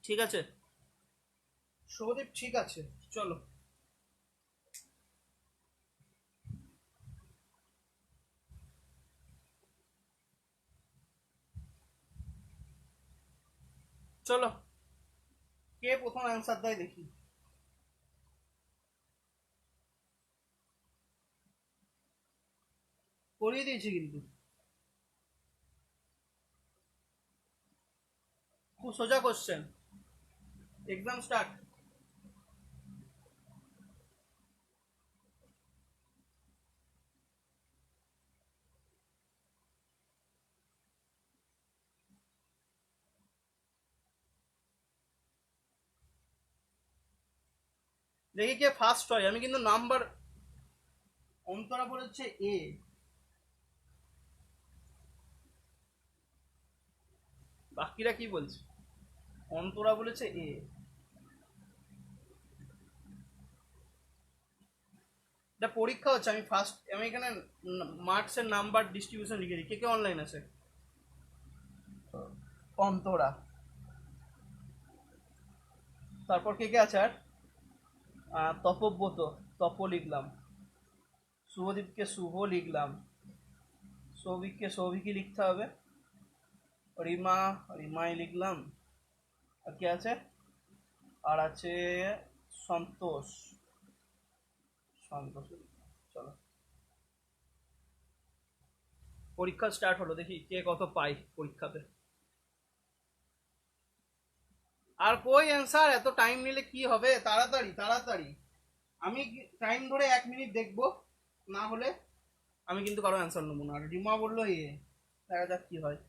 [SPEAKER 1] ঠিক আছে শুভদীপ, ঠিক আছে, চলো। চলো, কে প্রথম অ্যান্সার দেয় দেখি। করিয়ে দিয়েছি কিন্তু, খুব সোজা কোশ্চেন, এক্সাম স্টার্ট। দেখি কে ফার্স্ট হয়, আমি কিন্তু নাম্বার, অন্তরা বলেছে এ, বাকিরা কি বলছে? অন্তরা বলেছে এ, এটা পরীক্ষা হচ্ছে, আমি ফার্স্ট, আমি এখানে মার্কসের নাম্বার ডিস্ট্রিবিউশন লিখে দিই। কে কে অনলাইন আছে? অন্তরা, তারপর কে কে আছে আর তপব্রত, তপ লিখলাম, শুভদীপকে শুভ লিখলাম, সৌভিককে সৌভিকই লিখতে হবে, রিমা রিমাই লিখলাম, আর কে আছে, আর আছে সন্তোষ, সন্তোষ। চলো পরীক্ষা স্টার্ট হলো, দেখি কে কত পাই পরীক্ষাতে। আর কই অ্যান্সার, এত টাইম নিলে কি হবে, তাড়াতাড়ি তাড়াতাড়ি। আমি টাইম ধরে 1 মিনিট দেখবো, না হলে আমি কিন্তু কারো অ্যান্সার নেবো না। আর রিমা বললো দেখা যাক কি হয়।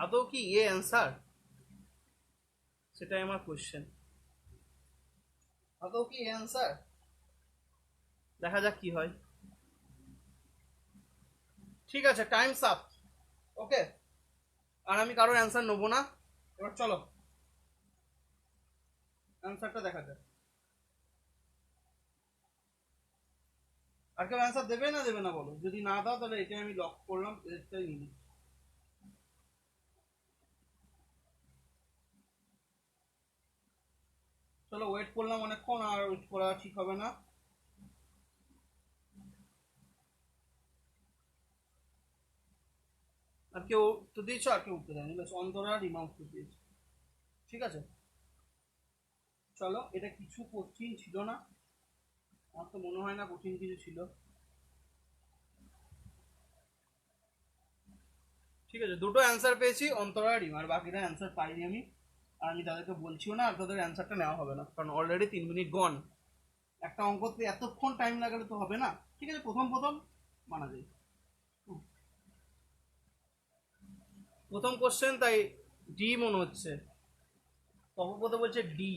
[SPEAKER 1] আদৌ কি অ্যান্সার, সেটাই আমার কোশ্চেন। আদৌ কি অ্যান্সার, দেখা যাক কি হয়। ঠিক আছে, টাইমস আপ। ওকে, আর আমি কারোর অ্যান্সার নেবো না। এবার চলো অ্যান্সারটা দেখা যাক। আর কেউ অ্যান্সার দেবে না দেবে না বলো, যদি না দাও তাহলে এটাই আমি লক করলাম, এটাই নিই। চলো ওয়েট করলাম অনেকক্ষণ, আর ওয়েট করা ঠিক হবে না। আর কেউ উত্তর দিয়েছো, আর কেউ উত্তর দেয়নি, বেশ অন্তরা রিমা উত্তর দিয়েছে। ঠিক আছে, চলো এটা কিছু কঠিন ছিল না, আমার তো মনে হয় না কঠিন কিছু ছিল। ঠিক আছে, দুটো অ্যান্সার পেয়েছি, অন্তরা আর রিমা, আর বাকিটা অ্যান্সার পাইনি আমি। আর আমি তাদেরকে বলছিও না, আর তাদের অ্যান্সারটা নেওয়া হবে না, কারণ অলরেডি 3 মিনিট গন। একটা অঙ্কতে এতক্ষণ টাইম লাগালে তো হবে না। ঠিক আছে, প্রথম প্রথম মানা যায়। প্রথম কোশ্চেন তাই ডি মনে হচ্ছে, তপব্রত বলছে ডি।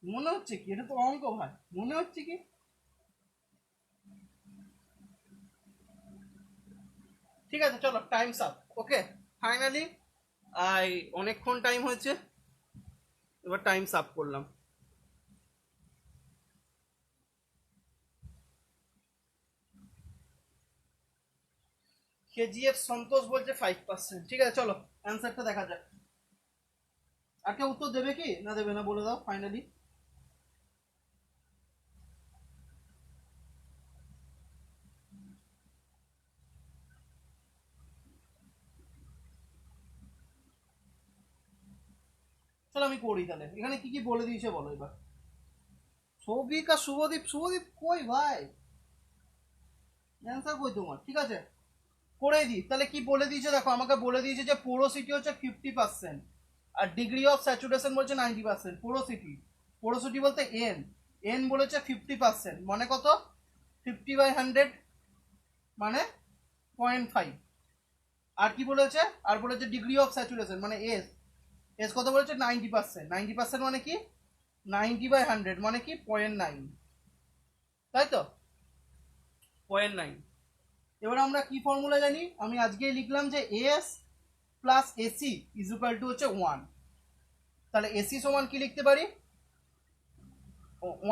[SPEAKER 1] মনে হচ্ছে কি, এটা তো অঙ্ক ভাই, মনে হচ্ছে কি। ঠিক আছে চলো, টাইমস আপ। ওকে, ফাইনালি অনেকক্ষণ টাইম হয়েছে, এবার টাইমস আপ করলাম। কেজিএফ সন্তোষ বলছে 5%। ঠিক আছে চলো অ্যান্সারটা দেখা যাক। আর কেউ উত্তর দেবে কি না দেবে না বলে দাও ফাইনালি। চলো আমি করি তাহলে, এখানে কি কি বলে দিয়েছে বলো এবার। সৌভিক আর শুভদীপ, শুভদীপ কই ভাই, অ্যান্সার কই তোমার। ঠিক আছে করে দিই তাহলে, কি বলে দিয়েছে দেখো, আমাকে বলে দিয়েছে যে পোরোসিটি হচ্ছে 50%, আর ডিগ্রি অফ স্যাচুরেশন বলছে 90%। পোরোসিটি, পোরোসিটি বলতে এন, এন বলেছে 50%, মানে কত, 50/100 মানে 0.5। আর কি বলেছে, আর বলেছে ডিগ্রি অফ স্যাচুরেশন মানে এস, এস কত বলেছে 90%, 90% মানে কি 90/100 মানে কি 0.9, তাই তো 0.9। এবার আমরা কি ফর্মুলা জানি, আমি আজকে লিখলাম যে S plus AC is equal two হচ্ছে 1। তাহলে এসি সমান কি লিখতে পারি,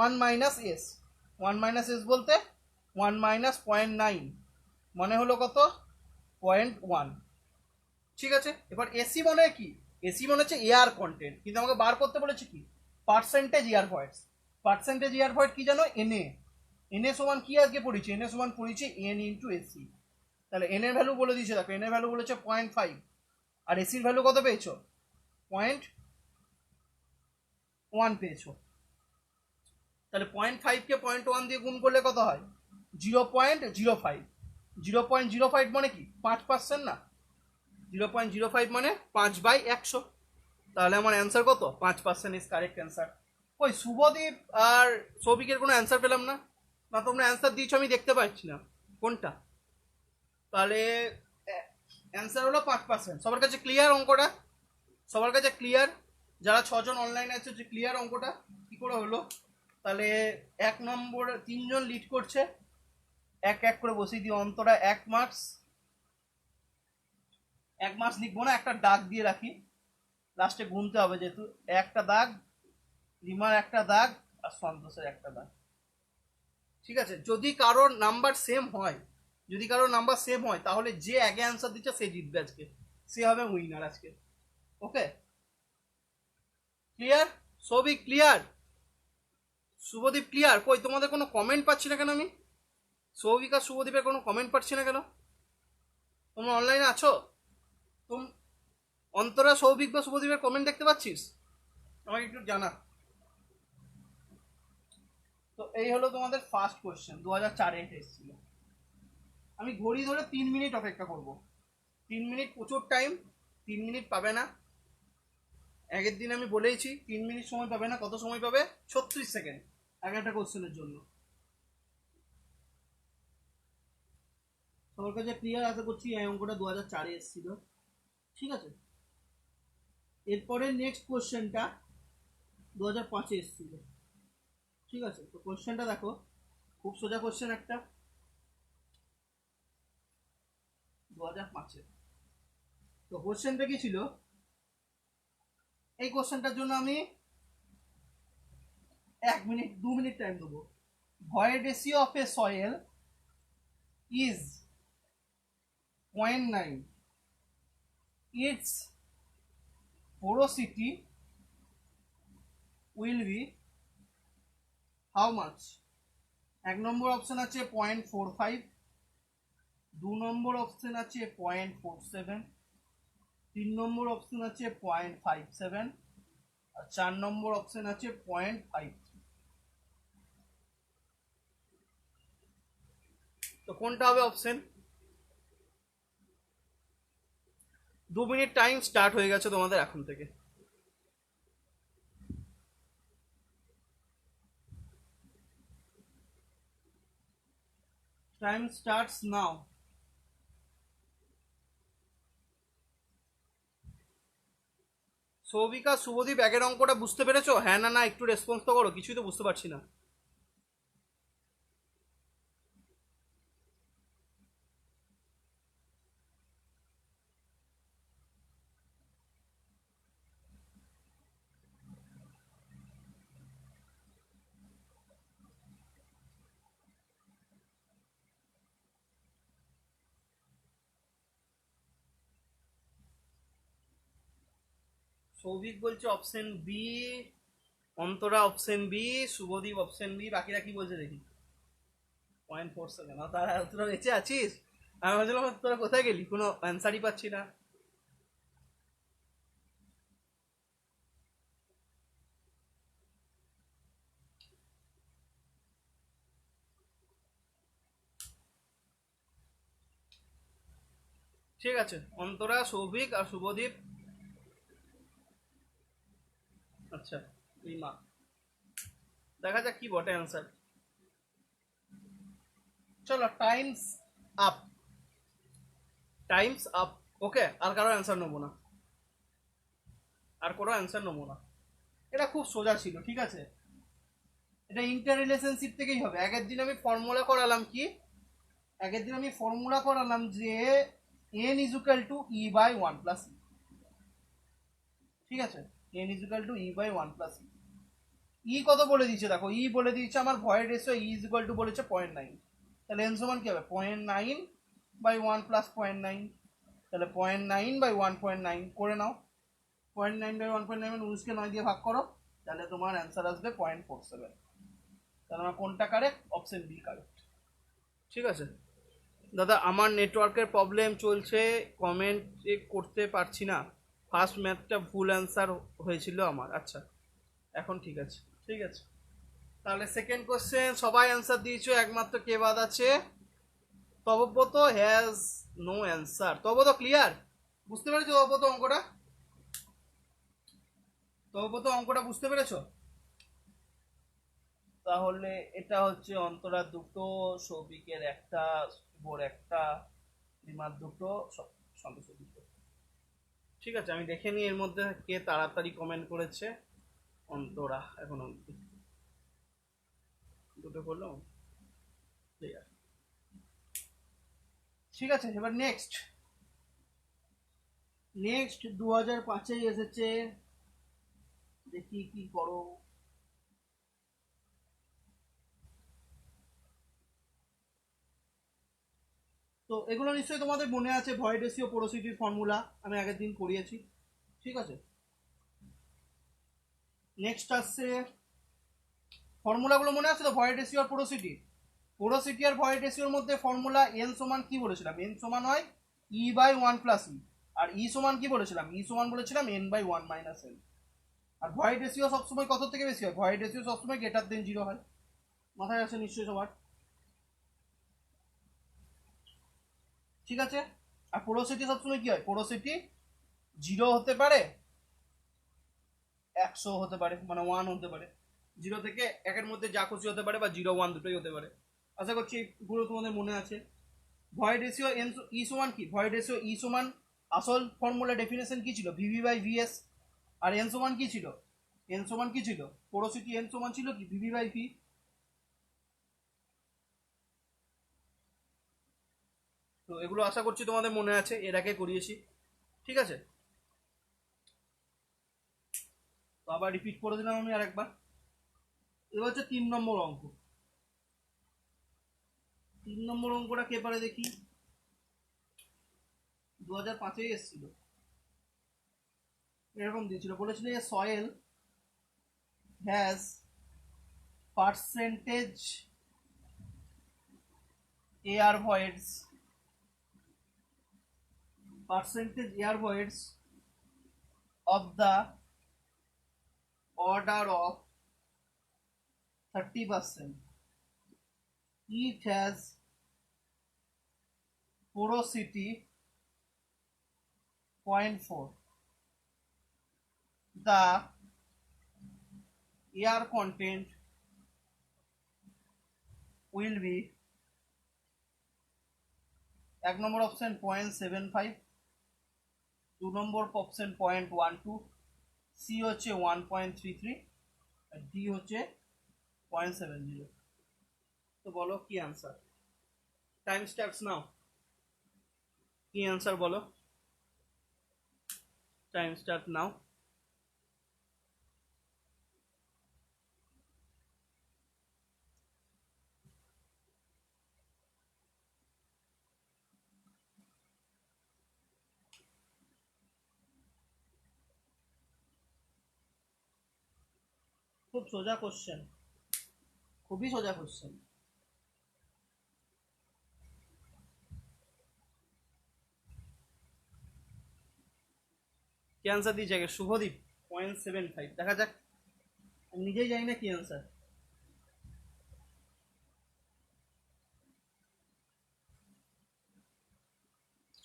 [SPEAKER 1] 1 - এস, 1 - এস বলতে 1 - 0.9 মানে হলো কত 0.1। ঠিক আছে, এবার এসি মানে কি, এসি মানে হচ্ছে এয়ার কন্টেন্ট, কিন্তু আমাকে বার করতে বলেছে কি percentage air voids. Percentage air void কি জানো, এনএ, এনএ সমান কি আজকে পড়েছি, এনএ সমান পড়েছি এন ইন্টু এসি। তাহলে এন এর ভ্যালু বলে দিয়েছে দেখো, এন এর ভ্যালু বলেছে 0.5, আর এসির ভ্যালু কত পেয়েছো 0.1 পেয়েছো। তাহলে 0.5কে 0.1 দিয়ে গুণ করলে কত হয় 0.05। 0.05 মানে কি 5% না, 0.05 মানে 5/100। তাহলে আমার অ্যান্সার কত 5% ইজ কারেক্ট অ্যান্সার। ওই শুভদীপ আর সৌভিকের কোনো অ্যান্সার পেলাম না, না তোমরা অ্যান্সার দিয়েছো আমি দেখতে পাচ্ছি না কোনটা। তাহলে অ্যান্সার হলো 5%। সবার কাছে ক্লিয়ার অঙ্কটা? সবার কাছে ক্লিয়ার? যারা 6জন অনলাইনে আছে যে ক্লিয়ার অঙ্কটা কি করে হলো? তাহলে 1 নম্বর 3জন লিড করছে, এক এক করে বসিয়ে দিই। অন্তরা 1 মার্কস, 1 মার্কস লিখবো না, একটা দাগ দিয়ে রাখি, লাস্টে গুনতে হবে যেহেতু। একটা দাগ, রিমার একটা দাগ, আর সন্তোষের একটা দাগ। ঠিক আছে, যদি কারোর নাম্বার সেম হয়, যদি কারোর নাম্বার সেম হয় তাহলে যে আগে অ্যান্সার দিচ্ছে সে জিতবে আজকে, সে হবে উইনার আজকে। ওকে, ক্লিয়ার? সবই ক্লিয়ার? শুভদীপ ক্লিয়ার? কই তোমাদের কোনো কমেন্ট পাচ্ছি না কেন আমি? সৌভিক আর শুভদীপের কোনো কমেন্ট পাচ্ছি না কেন? তোমরা অনলাইনে আছো? তুম অন্তরা, সৌভিক বা শুভদীপের কমেন্ট দেখতে পাচ্ছিস? আমাকে একটু জানা। তো এই হলো তোমাদের ফার্স্ট কোয়েশ্চেন, 2004-এ এসেছিল। আমি ঘড়ি ধরে 3 মিনিট অপেক্ষা করব। 3 মিনিট প্রচুর টাইম, 3 মিনিট পাবে না। আগের দিন আমি বলেইছি 3 মিনিট সময় পাবে না। কত সময় পাবে? 36 সেকেন্ড একটা কোশ্চেনের জন্য। সবার কাছে ক্লিয়ার আশা করছি। এই অঙ্কটা 2004-এ এসেছিল। ঠিক আছে, এরপরে নেক্সট কোশ্চেনটা 2005-এ এসেছিল। ঠিক আছে, তো কোশ্চেনটা দেখো, খুব সোজা কোশ্চেন একটা, 2005-এ। তো কোশ্চেনটা কি ছিল? এই কোশ্চেনটার জন্য আমি 1 মিনিট 2 মিনিট টাইম দেবো। Void ratio of A soil is 0.9, it's porosity will be how much? 1 number option আছে 0.45, 2 নম্বর অপশন আছে 0.47, 3 নম্বর অপশন আছে 0.57, আর 4 নম্বর অপশন আছে 0.53। তো কোনটা হবে অপশন? 2 মিনিট টাইম স্টার্ট হয়ে গেছে তোমাদের এখন থেকে। Time starts now. Souvika, Subhadeep, একের অঙ্কটা বুঝতে পেরেছো? হ্যাঁ না না একটু রেসপন্স তো করো, কিছুই তো বুঝতে পারছি না। সৌভিক বলছে option B, Antara option B, Subhadeep option B, বাকিরা কি বলছে দেখি। 0.47, তারা তোরা বেঁচে আছিস? আমি ভাবছিলাম তোরা কোথায় গেলি, কোনো অ্যান্সারই পাচ্ছি না। ঠিক আছে, অন্তরা, সৌভিক আর শুভদীপ। আচ্ছা, রিমা, দেখা যাক কি বটে অ্যান্সার। চলো, টাইমস আপ, টাইমস আপ। ওকে, আর কারো অ্যান্সার নেবো না, আর কোনো অ্যান্সার নেবো না। এটা খুব সোজা ছিল। ঠিক আছে, এটা ইন্টার রিলেশনশিপ থেকেই হবে। আগের দিন আমি ফর্মুলা করালাম কি, আগের দিন আমি ফর্মুলা করালাম যে n is equal to E by 1 + e। ঠিক আছে, n is equal to E by 1 + e। কত বলে দিয়েছে দেখো, ই বলে দিয়েছে আমার void ratio, E is equal two বলেছে 0.9। তাহলে এন সমান কি হবে? 0.9 বাই 1 + 0.9। তাহলে 0.9 বাই 1.9 করে নাও। 0.9 বাই 1.9 মানে 19কে 9 দিয়ে ভাগ করো, তাহলে তোমার অ্যান্সার আসবে 0.47। তাহলে আমার কোনটা কারেক্ট? Option B correct. ঠিক আছে দাদা, আমার নেটওয়ার্কের প্রবলেম চলছে, কমেন্ট করতে পারছি না। ফার্স্ট ম্যাথটা ভুল অ্যান্সার হয়েছিল আমার। আচ্ছা, এখন ঠিক আছে। ঠিক আছে, তাহলে সেকেন্ড কোশ্চেন সবাই অ্যান্সার দিয়েছো, একমাত্র কে বাদ আছে? তবব্রত হ্যাজ নো অ্যান্সার। তবব্রত ক্লিয়ার? বুঝতে পেরেছো তবব্রত অঙ্কটা? তবব্রত অঙ্কটা বুঝতে পেরেছো? তাহলে এটা হচ্ছে অন্তরার দুটো, সৌভিকের একটা, শুভর একটা, রিমার দুটো, সন্তোষ দিতে। ঠিক আছে, আমি দেখে নিই এর মধ্যে কে তাড়াতাড়ি কমেন্ট করেছে। অন্তরা এখন অব্দি দুটো করলো। ঠিক আছে, এবার নেক্সট 2005 এসেছে, দেখি কি করো। তো এগুলো নিশ্চয়ই তোমাদের মনে আছে, ভয়েড রেশিও পোরোসিটির ফর্মুলা আমি আগের দিন করিয়েছি। ঠিক আছে, নেক্সট আসছে ফর্মুলাগুলো মনে আছে তো, ভয়েড রেশিও আর পোরোসিটি। পোরোসিটি আর ভয়েড রেশিওর মধ্যে ফর্মুলা এন সমান কি বলেছিলাম, এন সমান হয় E/1 + E, আর ই সমান কি বলেছিলাম, ই সমান বলেছিলাম N/1 - N। আর ভয়েড রেশিও সবসময় কত থেকে বেশি হয়, ভয়েড রেশিও সবসময় গ্রেটার দেন 0 হয়। মাথায় আছে নিশ্চয়ই সবার। ঠিক আছে, আর পোরোসিটি সবসময় কি হয়, পোরোসিটি 0 হতে পারে, 100 হতে পারে, মানে 1 হতে পারে। 0 থেকে 1-এর মধ্যে যা খুশি হতে পারে, বা 0 1 দুটোই হতে পারে। আশা করছি পুরো তোমাদের মনে আছে। ভয়েড রেশিও ই সমান কি, ভয়েড রেশিও ই সমান আসল ফর্মুলা ডেফিনেশন কি ছিল, VV/VS। আর এন সমান কি ছিল, এন সমান কি ছিল, পোরোসিটি এন সমান ছিল কি, VV/V। তো এগুলো আশা করছি তোমাদের মনে আছে, এর আগে করিয়েছি। ঠিক আছে, তো আবার রিপিট করে দিলাম আমি আরেকবার। এবার হচ্ছে 3 নম্বর অঙ্ক। 3 নম্বর অঙ্কটা কে পারে দেখি, 2005 এসেছিল, এরকম দিয়েছিল, বলেছিল যে soil has percentage air voids, of the order of 30%. It has porosity 0.4. The air content will be 1 number option 0.75, 2 number option 0.12, C হচ্ছে 1.33, আর ডি হচ্ছে 0.70। তো বলো কি আনসার, টাইম স্টার্টস নাও। কি আনসার বলো, টাইম স্টার্ট নাও। খুব সোজা কোশ্চেন, খুবই সোজা কোশ্চেন। কি আনসার দিয়েছে আগে, শুভদীপ 0.75, দেখা যাক, আমি নিজেই জানি না কি আনসার।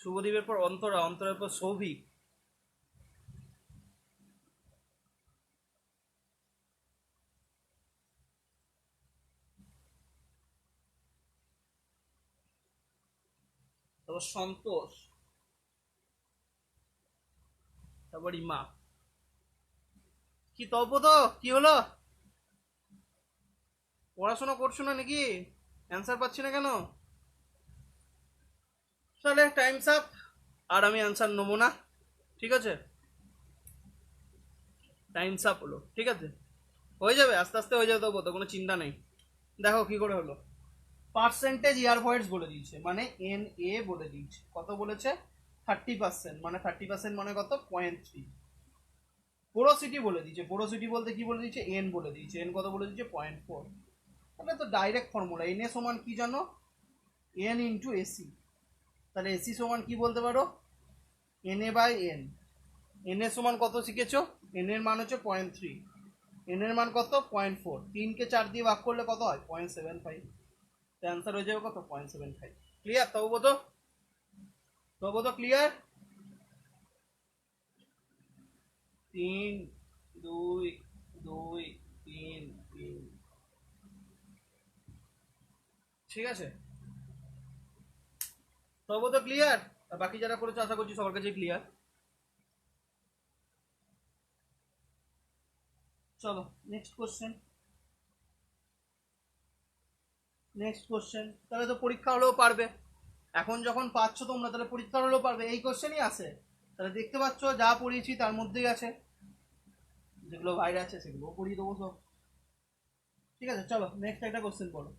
[SPEAKER 1] শুভদীপের পর অন্তরা, অন্তরের পর সৌভিক। তারপর সন্তোষ, তারপর ইমা। কি তব তো কি হলো, পড়াশোনা করছো না নাকি, অ্যান্সার পাচ্ছি না কেন? তাহলে টাইমস আপ, আর আমি অ্যান্সার নেবো না। ঠিক আছে, টাইমস আপ হলো। ঠিক আছে, হয়ে যাবে, আস্তে আস্তে হয়ে যাবে, তবু তো কোনো চিন্তা নেই। দেখো কি করে হলো, পার্সেন্টেজ এয়ার ভয়েডস বলে দিয়েছে, মানে এন এ বলে দিয়েছে, কত বলেছে 30%, মানে 30% মানে কত 0.3। পোরোসিটি বলে দিয়েছে, পোরোসিটি বলতে কি বলে দিয়েছে, এন বলে দিয়েছে, এন কত বলে দিয়েছে 0.4। তাহলে তো ডাইরেক্ট ফর্মুলা, এন এ সমান কি জানো, এন ইন্টু এসি। তাহলে এসি সমান কি বলতে পারো, N A by N. N এর সমান কত শিখেছো, এন এর মান হচ্ছে 0.3, এন এর মান কত 0.4, 3কে 4 দিয়ে ভাগ করলে কত হয় 0.75। অ্যান্সার হয়ে যাবে কত 0.75। ক্লিয়ার, তবু তো ক্লিয়ার। 3 2 2 3 3, ঠিক আছে, তবু তো ক্লিয়ার। আর বাকি যারা করেছে আশা করছি সবার কাছে ক্লিয়ার। চলো নেক্সট কোশ্চেন। তাহলে তো পরীক্ষা হলেও পারবে, এখন যখন পাচ্ছ তোমরা তাহলে পরীক্ষা হলেও পারবে, এই কোশ্চেনই আছে। তাহলে দেখতে পাচ্ছ যা পড়িয়েছি তার মধ্যেই আছে, যেগুলো বাইরে আছে সেগুলো পড়িয়ে দেবো সব। ঠিক আছে, চলো নেক্সট একটা কোশ্চেন পড়ো।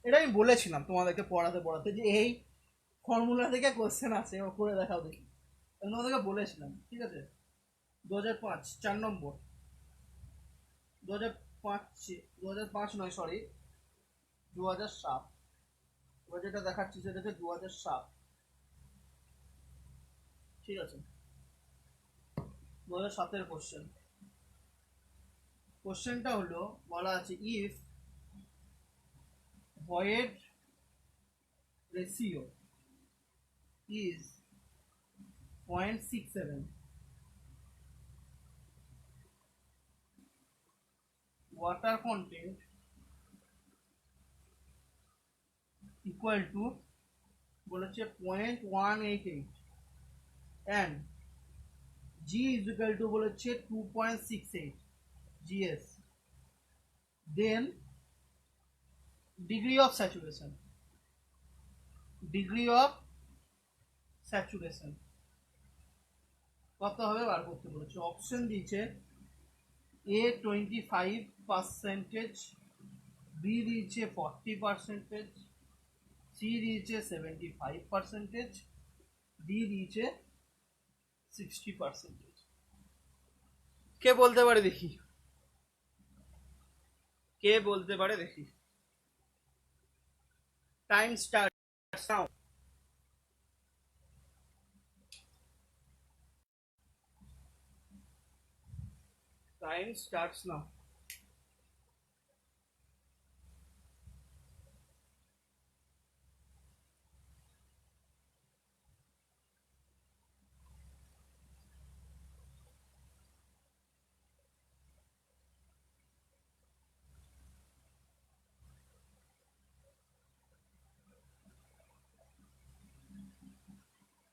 [SPEAKER 1] এটা আমি বলেছিলাম তোমাদেরকে পড়াতে যে এই ফর্মুলা থেকে কোশ্চেন আছে, ও করে দেখাও দেখি। আমি তোমাদেরকে বলেছিলাম, ঠিক আছে। 2005 4 নম্বর, 2005, 2005 নয় সরি, 2007। এবার যেটা দেখাচ্ছি সেটা হচ্ছে 2007। ঠিক আছে, 2007-এর কোশ্চেনটা হলো, বলা আছে if void ratio is 0.67, water content equal to বলেছে 0.188 and G is equal to বলেছে 2.68 GS, then degree of saturation কত হবে বার করতে বলেছে। অপশন দিয়েছে A 25%, B দিয়েছে 40%, C দিয়েছে 75%, D দিয়েছে 60%। কে বলতে পারে দেখি, time start now. Time starts now.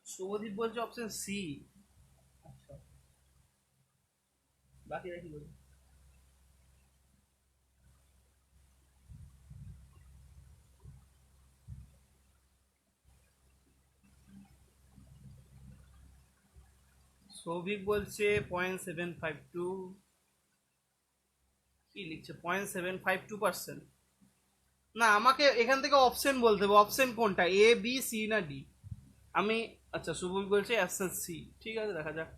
[SPEAKER 1] Subhadeep বলছে অপশন সি। আচ্ছা, বাকিরা কি বলছে? সৌভিক বলছে 0.752, কি লিখছে 0.752%। না, আমাকে এখান থেকে অপশন বলতে হবে, অপশন কোনটা, এ বি সি না ডি। আমি, আচ্ছা শুভভিক বলছে অপশন সি, ঠিক আছে দেখা যাক।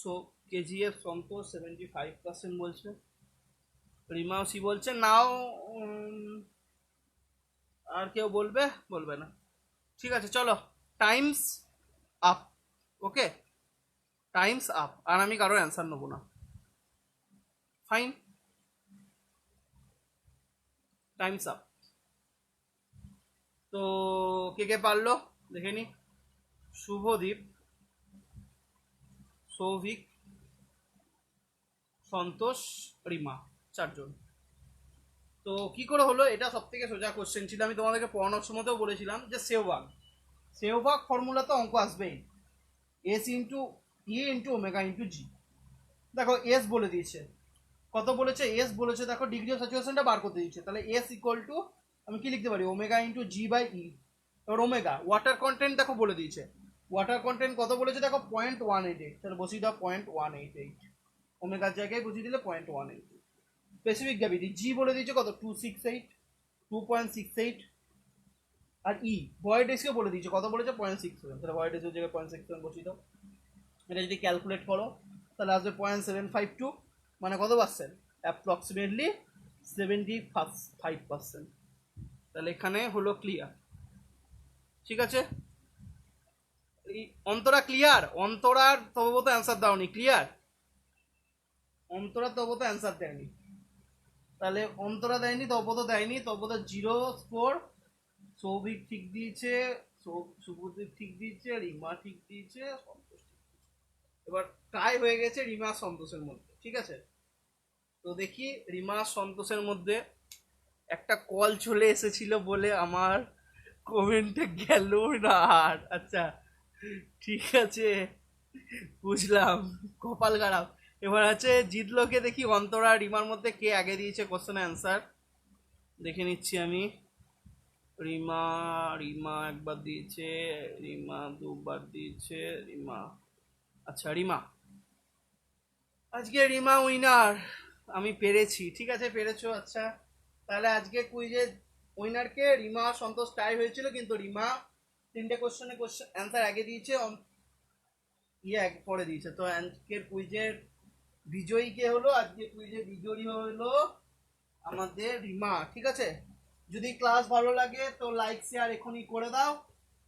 [SPEAKER 1] সো কেজিএফ সন্তোষ 75% বলছে, রিমাও সি বলছে। নাও আর কেউ বলবে না। ঠিক আছে চলো, টাইমস আপ। ওকে, টাইমস আপ, আর আমি কারোর অ্যান্সার নেবো না। Fine, Times up. তো কে কে পারলো দেখে নি। শুভদীপ, সৌভিক, সন্তোষ, রিমা, 4জন। তো কি করে হলো, এটা সব থেকে সোজা কোশ্চেন ছিল। আমি তোমাদেরকে পড়ানোর সময়তেও বলেছিলাম যে সেওভাগ ফর্মুলা তো অঙ্ক আসবেই, এস ইন্টু ই ইন্টু ওমেগা ইন্টু জি। দেখো এস বলে দিয়েছে, কত বলেছে, এস বলেছে, দেখো ডিগ্রি অফ স্যাচুরেশনটা বার করতে দিচ্ছে। তাহলে এস ইকুয়াল টু আমি কি লিখতে পারি, ওমেগা ইন্টু জি বাই ই। এবার ওমেগা, ওয়াটার কন্টেন্ট দেখো বলে দিয়েছে, ওয়াটার কন্টেন্ট কত বলেছে দেখো 0.188, তাহলে বসিয়ে দাও 0.188, ওমেগার জায়গায় বসিয়ে দিলে 0.188। স্পেসিফিক গ্র্যাভিটি জি বলে দিয়েছে কত 2.68, আর ই ভয়েড এসকে বলে দিয়েছে কত বলেছে 0.67, তাহলে ভয়েড এসের জায়গায় 0.67 বসিয়ে দাও। এটা যদি ক্যালকুলেট করো তাহলে আসবে 0.752, মানে কত পার্সেন্ট, অ্যাপ্রক্সিমেটলি 75%। তাহলে এখানে হলো ক্লিয়ার। ঠিক আছে, এই অন্তরা ক্লিয়ার, অন্তরার তবু তো অ্যান্সার দাওনি, ক্লিয়ার, অন্তরা তবু তো অ্যান্সার দেয়নি। তাহলে অন্তরা দেয়নি, তবু তো দেয়নি, তবু তো 0 স্কোর। সৌভিক ঠিক দিয়েছে, শুভদীপ ঠিক দিয়েছে, রিমা ঠিক দিয়েছে, সন্তোষ ঠিক দিয়েছে। এবার টাই হয়ে গেছে রিমা আর সন্তোষের মধ্যে, ঠিক আছে। তো দেখি রিমা আর সন্তোষের মধ্যে একটা কল চলে এসেছিল বলে আমার কমেন্টে গেল না আর। আচ্ছা ঠিক আছে, বুঝলাম, কপাল খারাপ। এবার আছে জিতলোকে দেখি অন্তরা রিমার মধ্যে কে আগে দিয়েছে কোশ্চেন অ্যান্সার দেখে নিচ্ছি আমি। রিমা, রিমা একবার দিয়েছে, রিমা দুবার দিয়েছে, রিমা, আচ্ছা রিমা, আজকে রিমা উইনার। আমি পেরেছি, ঠিক আছে পেরেছো, আচ্ছা তাহলে আজকে কুইজের উইনারকে রিমা সন্তোষ টাই হয়েছিল, কিন্তু রিমা 3টে কোশ্চেনে কোশ্চেন অ্যান্সার আগে দিয়েছে, ইয়ে এক পরে দিয়েছে। তো আজকের কুইজের বিজয়ী কে হলো? আজকে কুইজের বিজয়ী হলো আমাদের রিমা, ঠিক আছে। যদি ক্লাস ভালো লাগে তো লাইক শেয়ার এখনই করে দাও।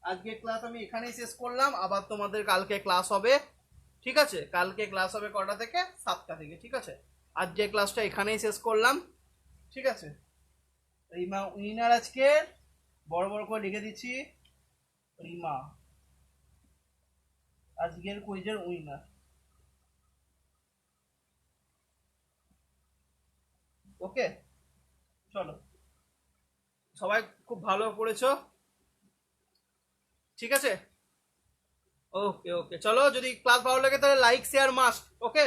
[SPEAKER 1] আজকে ক্লাস আমি এখানেই শেষ করলাম, আবার তোমাদের কালকে ক্লাস হবে, ঠিক আছে। কালকে ক্লাস হবে কটা থেকে? 7টা থেকে, ঠিক আছে। আজকে ক্লাসটা এখানেই শেষ করলাম, ঠিক আছে। রিমা উইনার আজকে, বড় বড় করে লিখে দিচ্ছি, রিমা আজকের কুইজের উইনার। ওকে, চলো সবাই খুব ভালো করেছো, ঠিক আছে। ওকে ওকে, চলো যদি ক্লাস ভালো লাগে তাহলে লাইক শেয়ার মাস্ট, ওকে,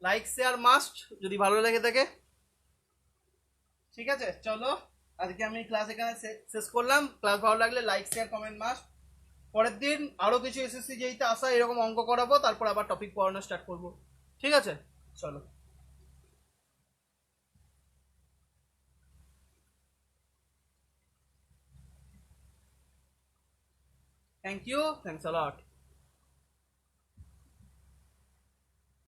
[SPEAKER 1] লাইক শেয়ার মাস্ট যদি ভালো লেগে থাকে, ঠিক আছে। চলো আজকে আমি ক্লাস এখানে শেষ করলাম। ক্লাস ভালো লাগলে লাইক শেয়ার কমেন্ট মাস্ট। পরের দিন আরো কিছু এসএসসি যেইতে আসা এরকম অঙ্ক করাবো, তারপর আবার টপিক পড়ানো স্টার্ট করবো, ঠিক আছে। চলো, thank you, thanks a lot.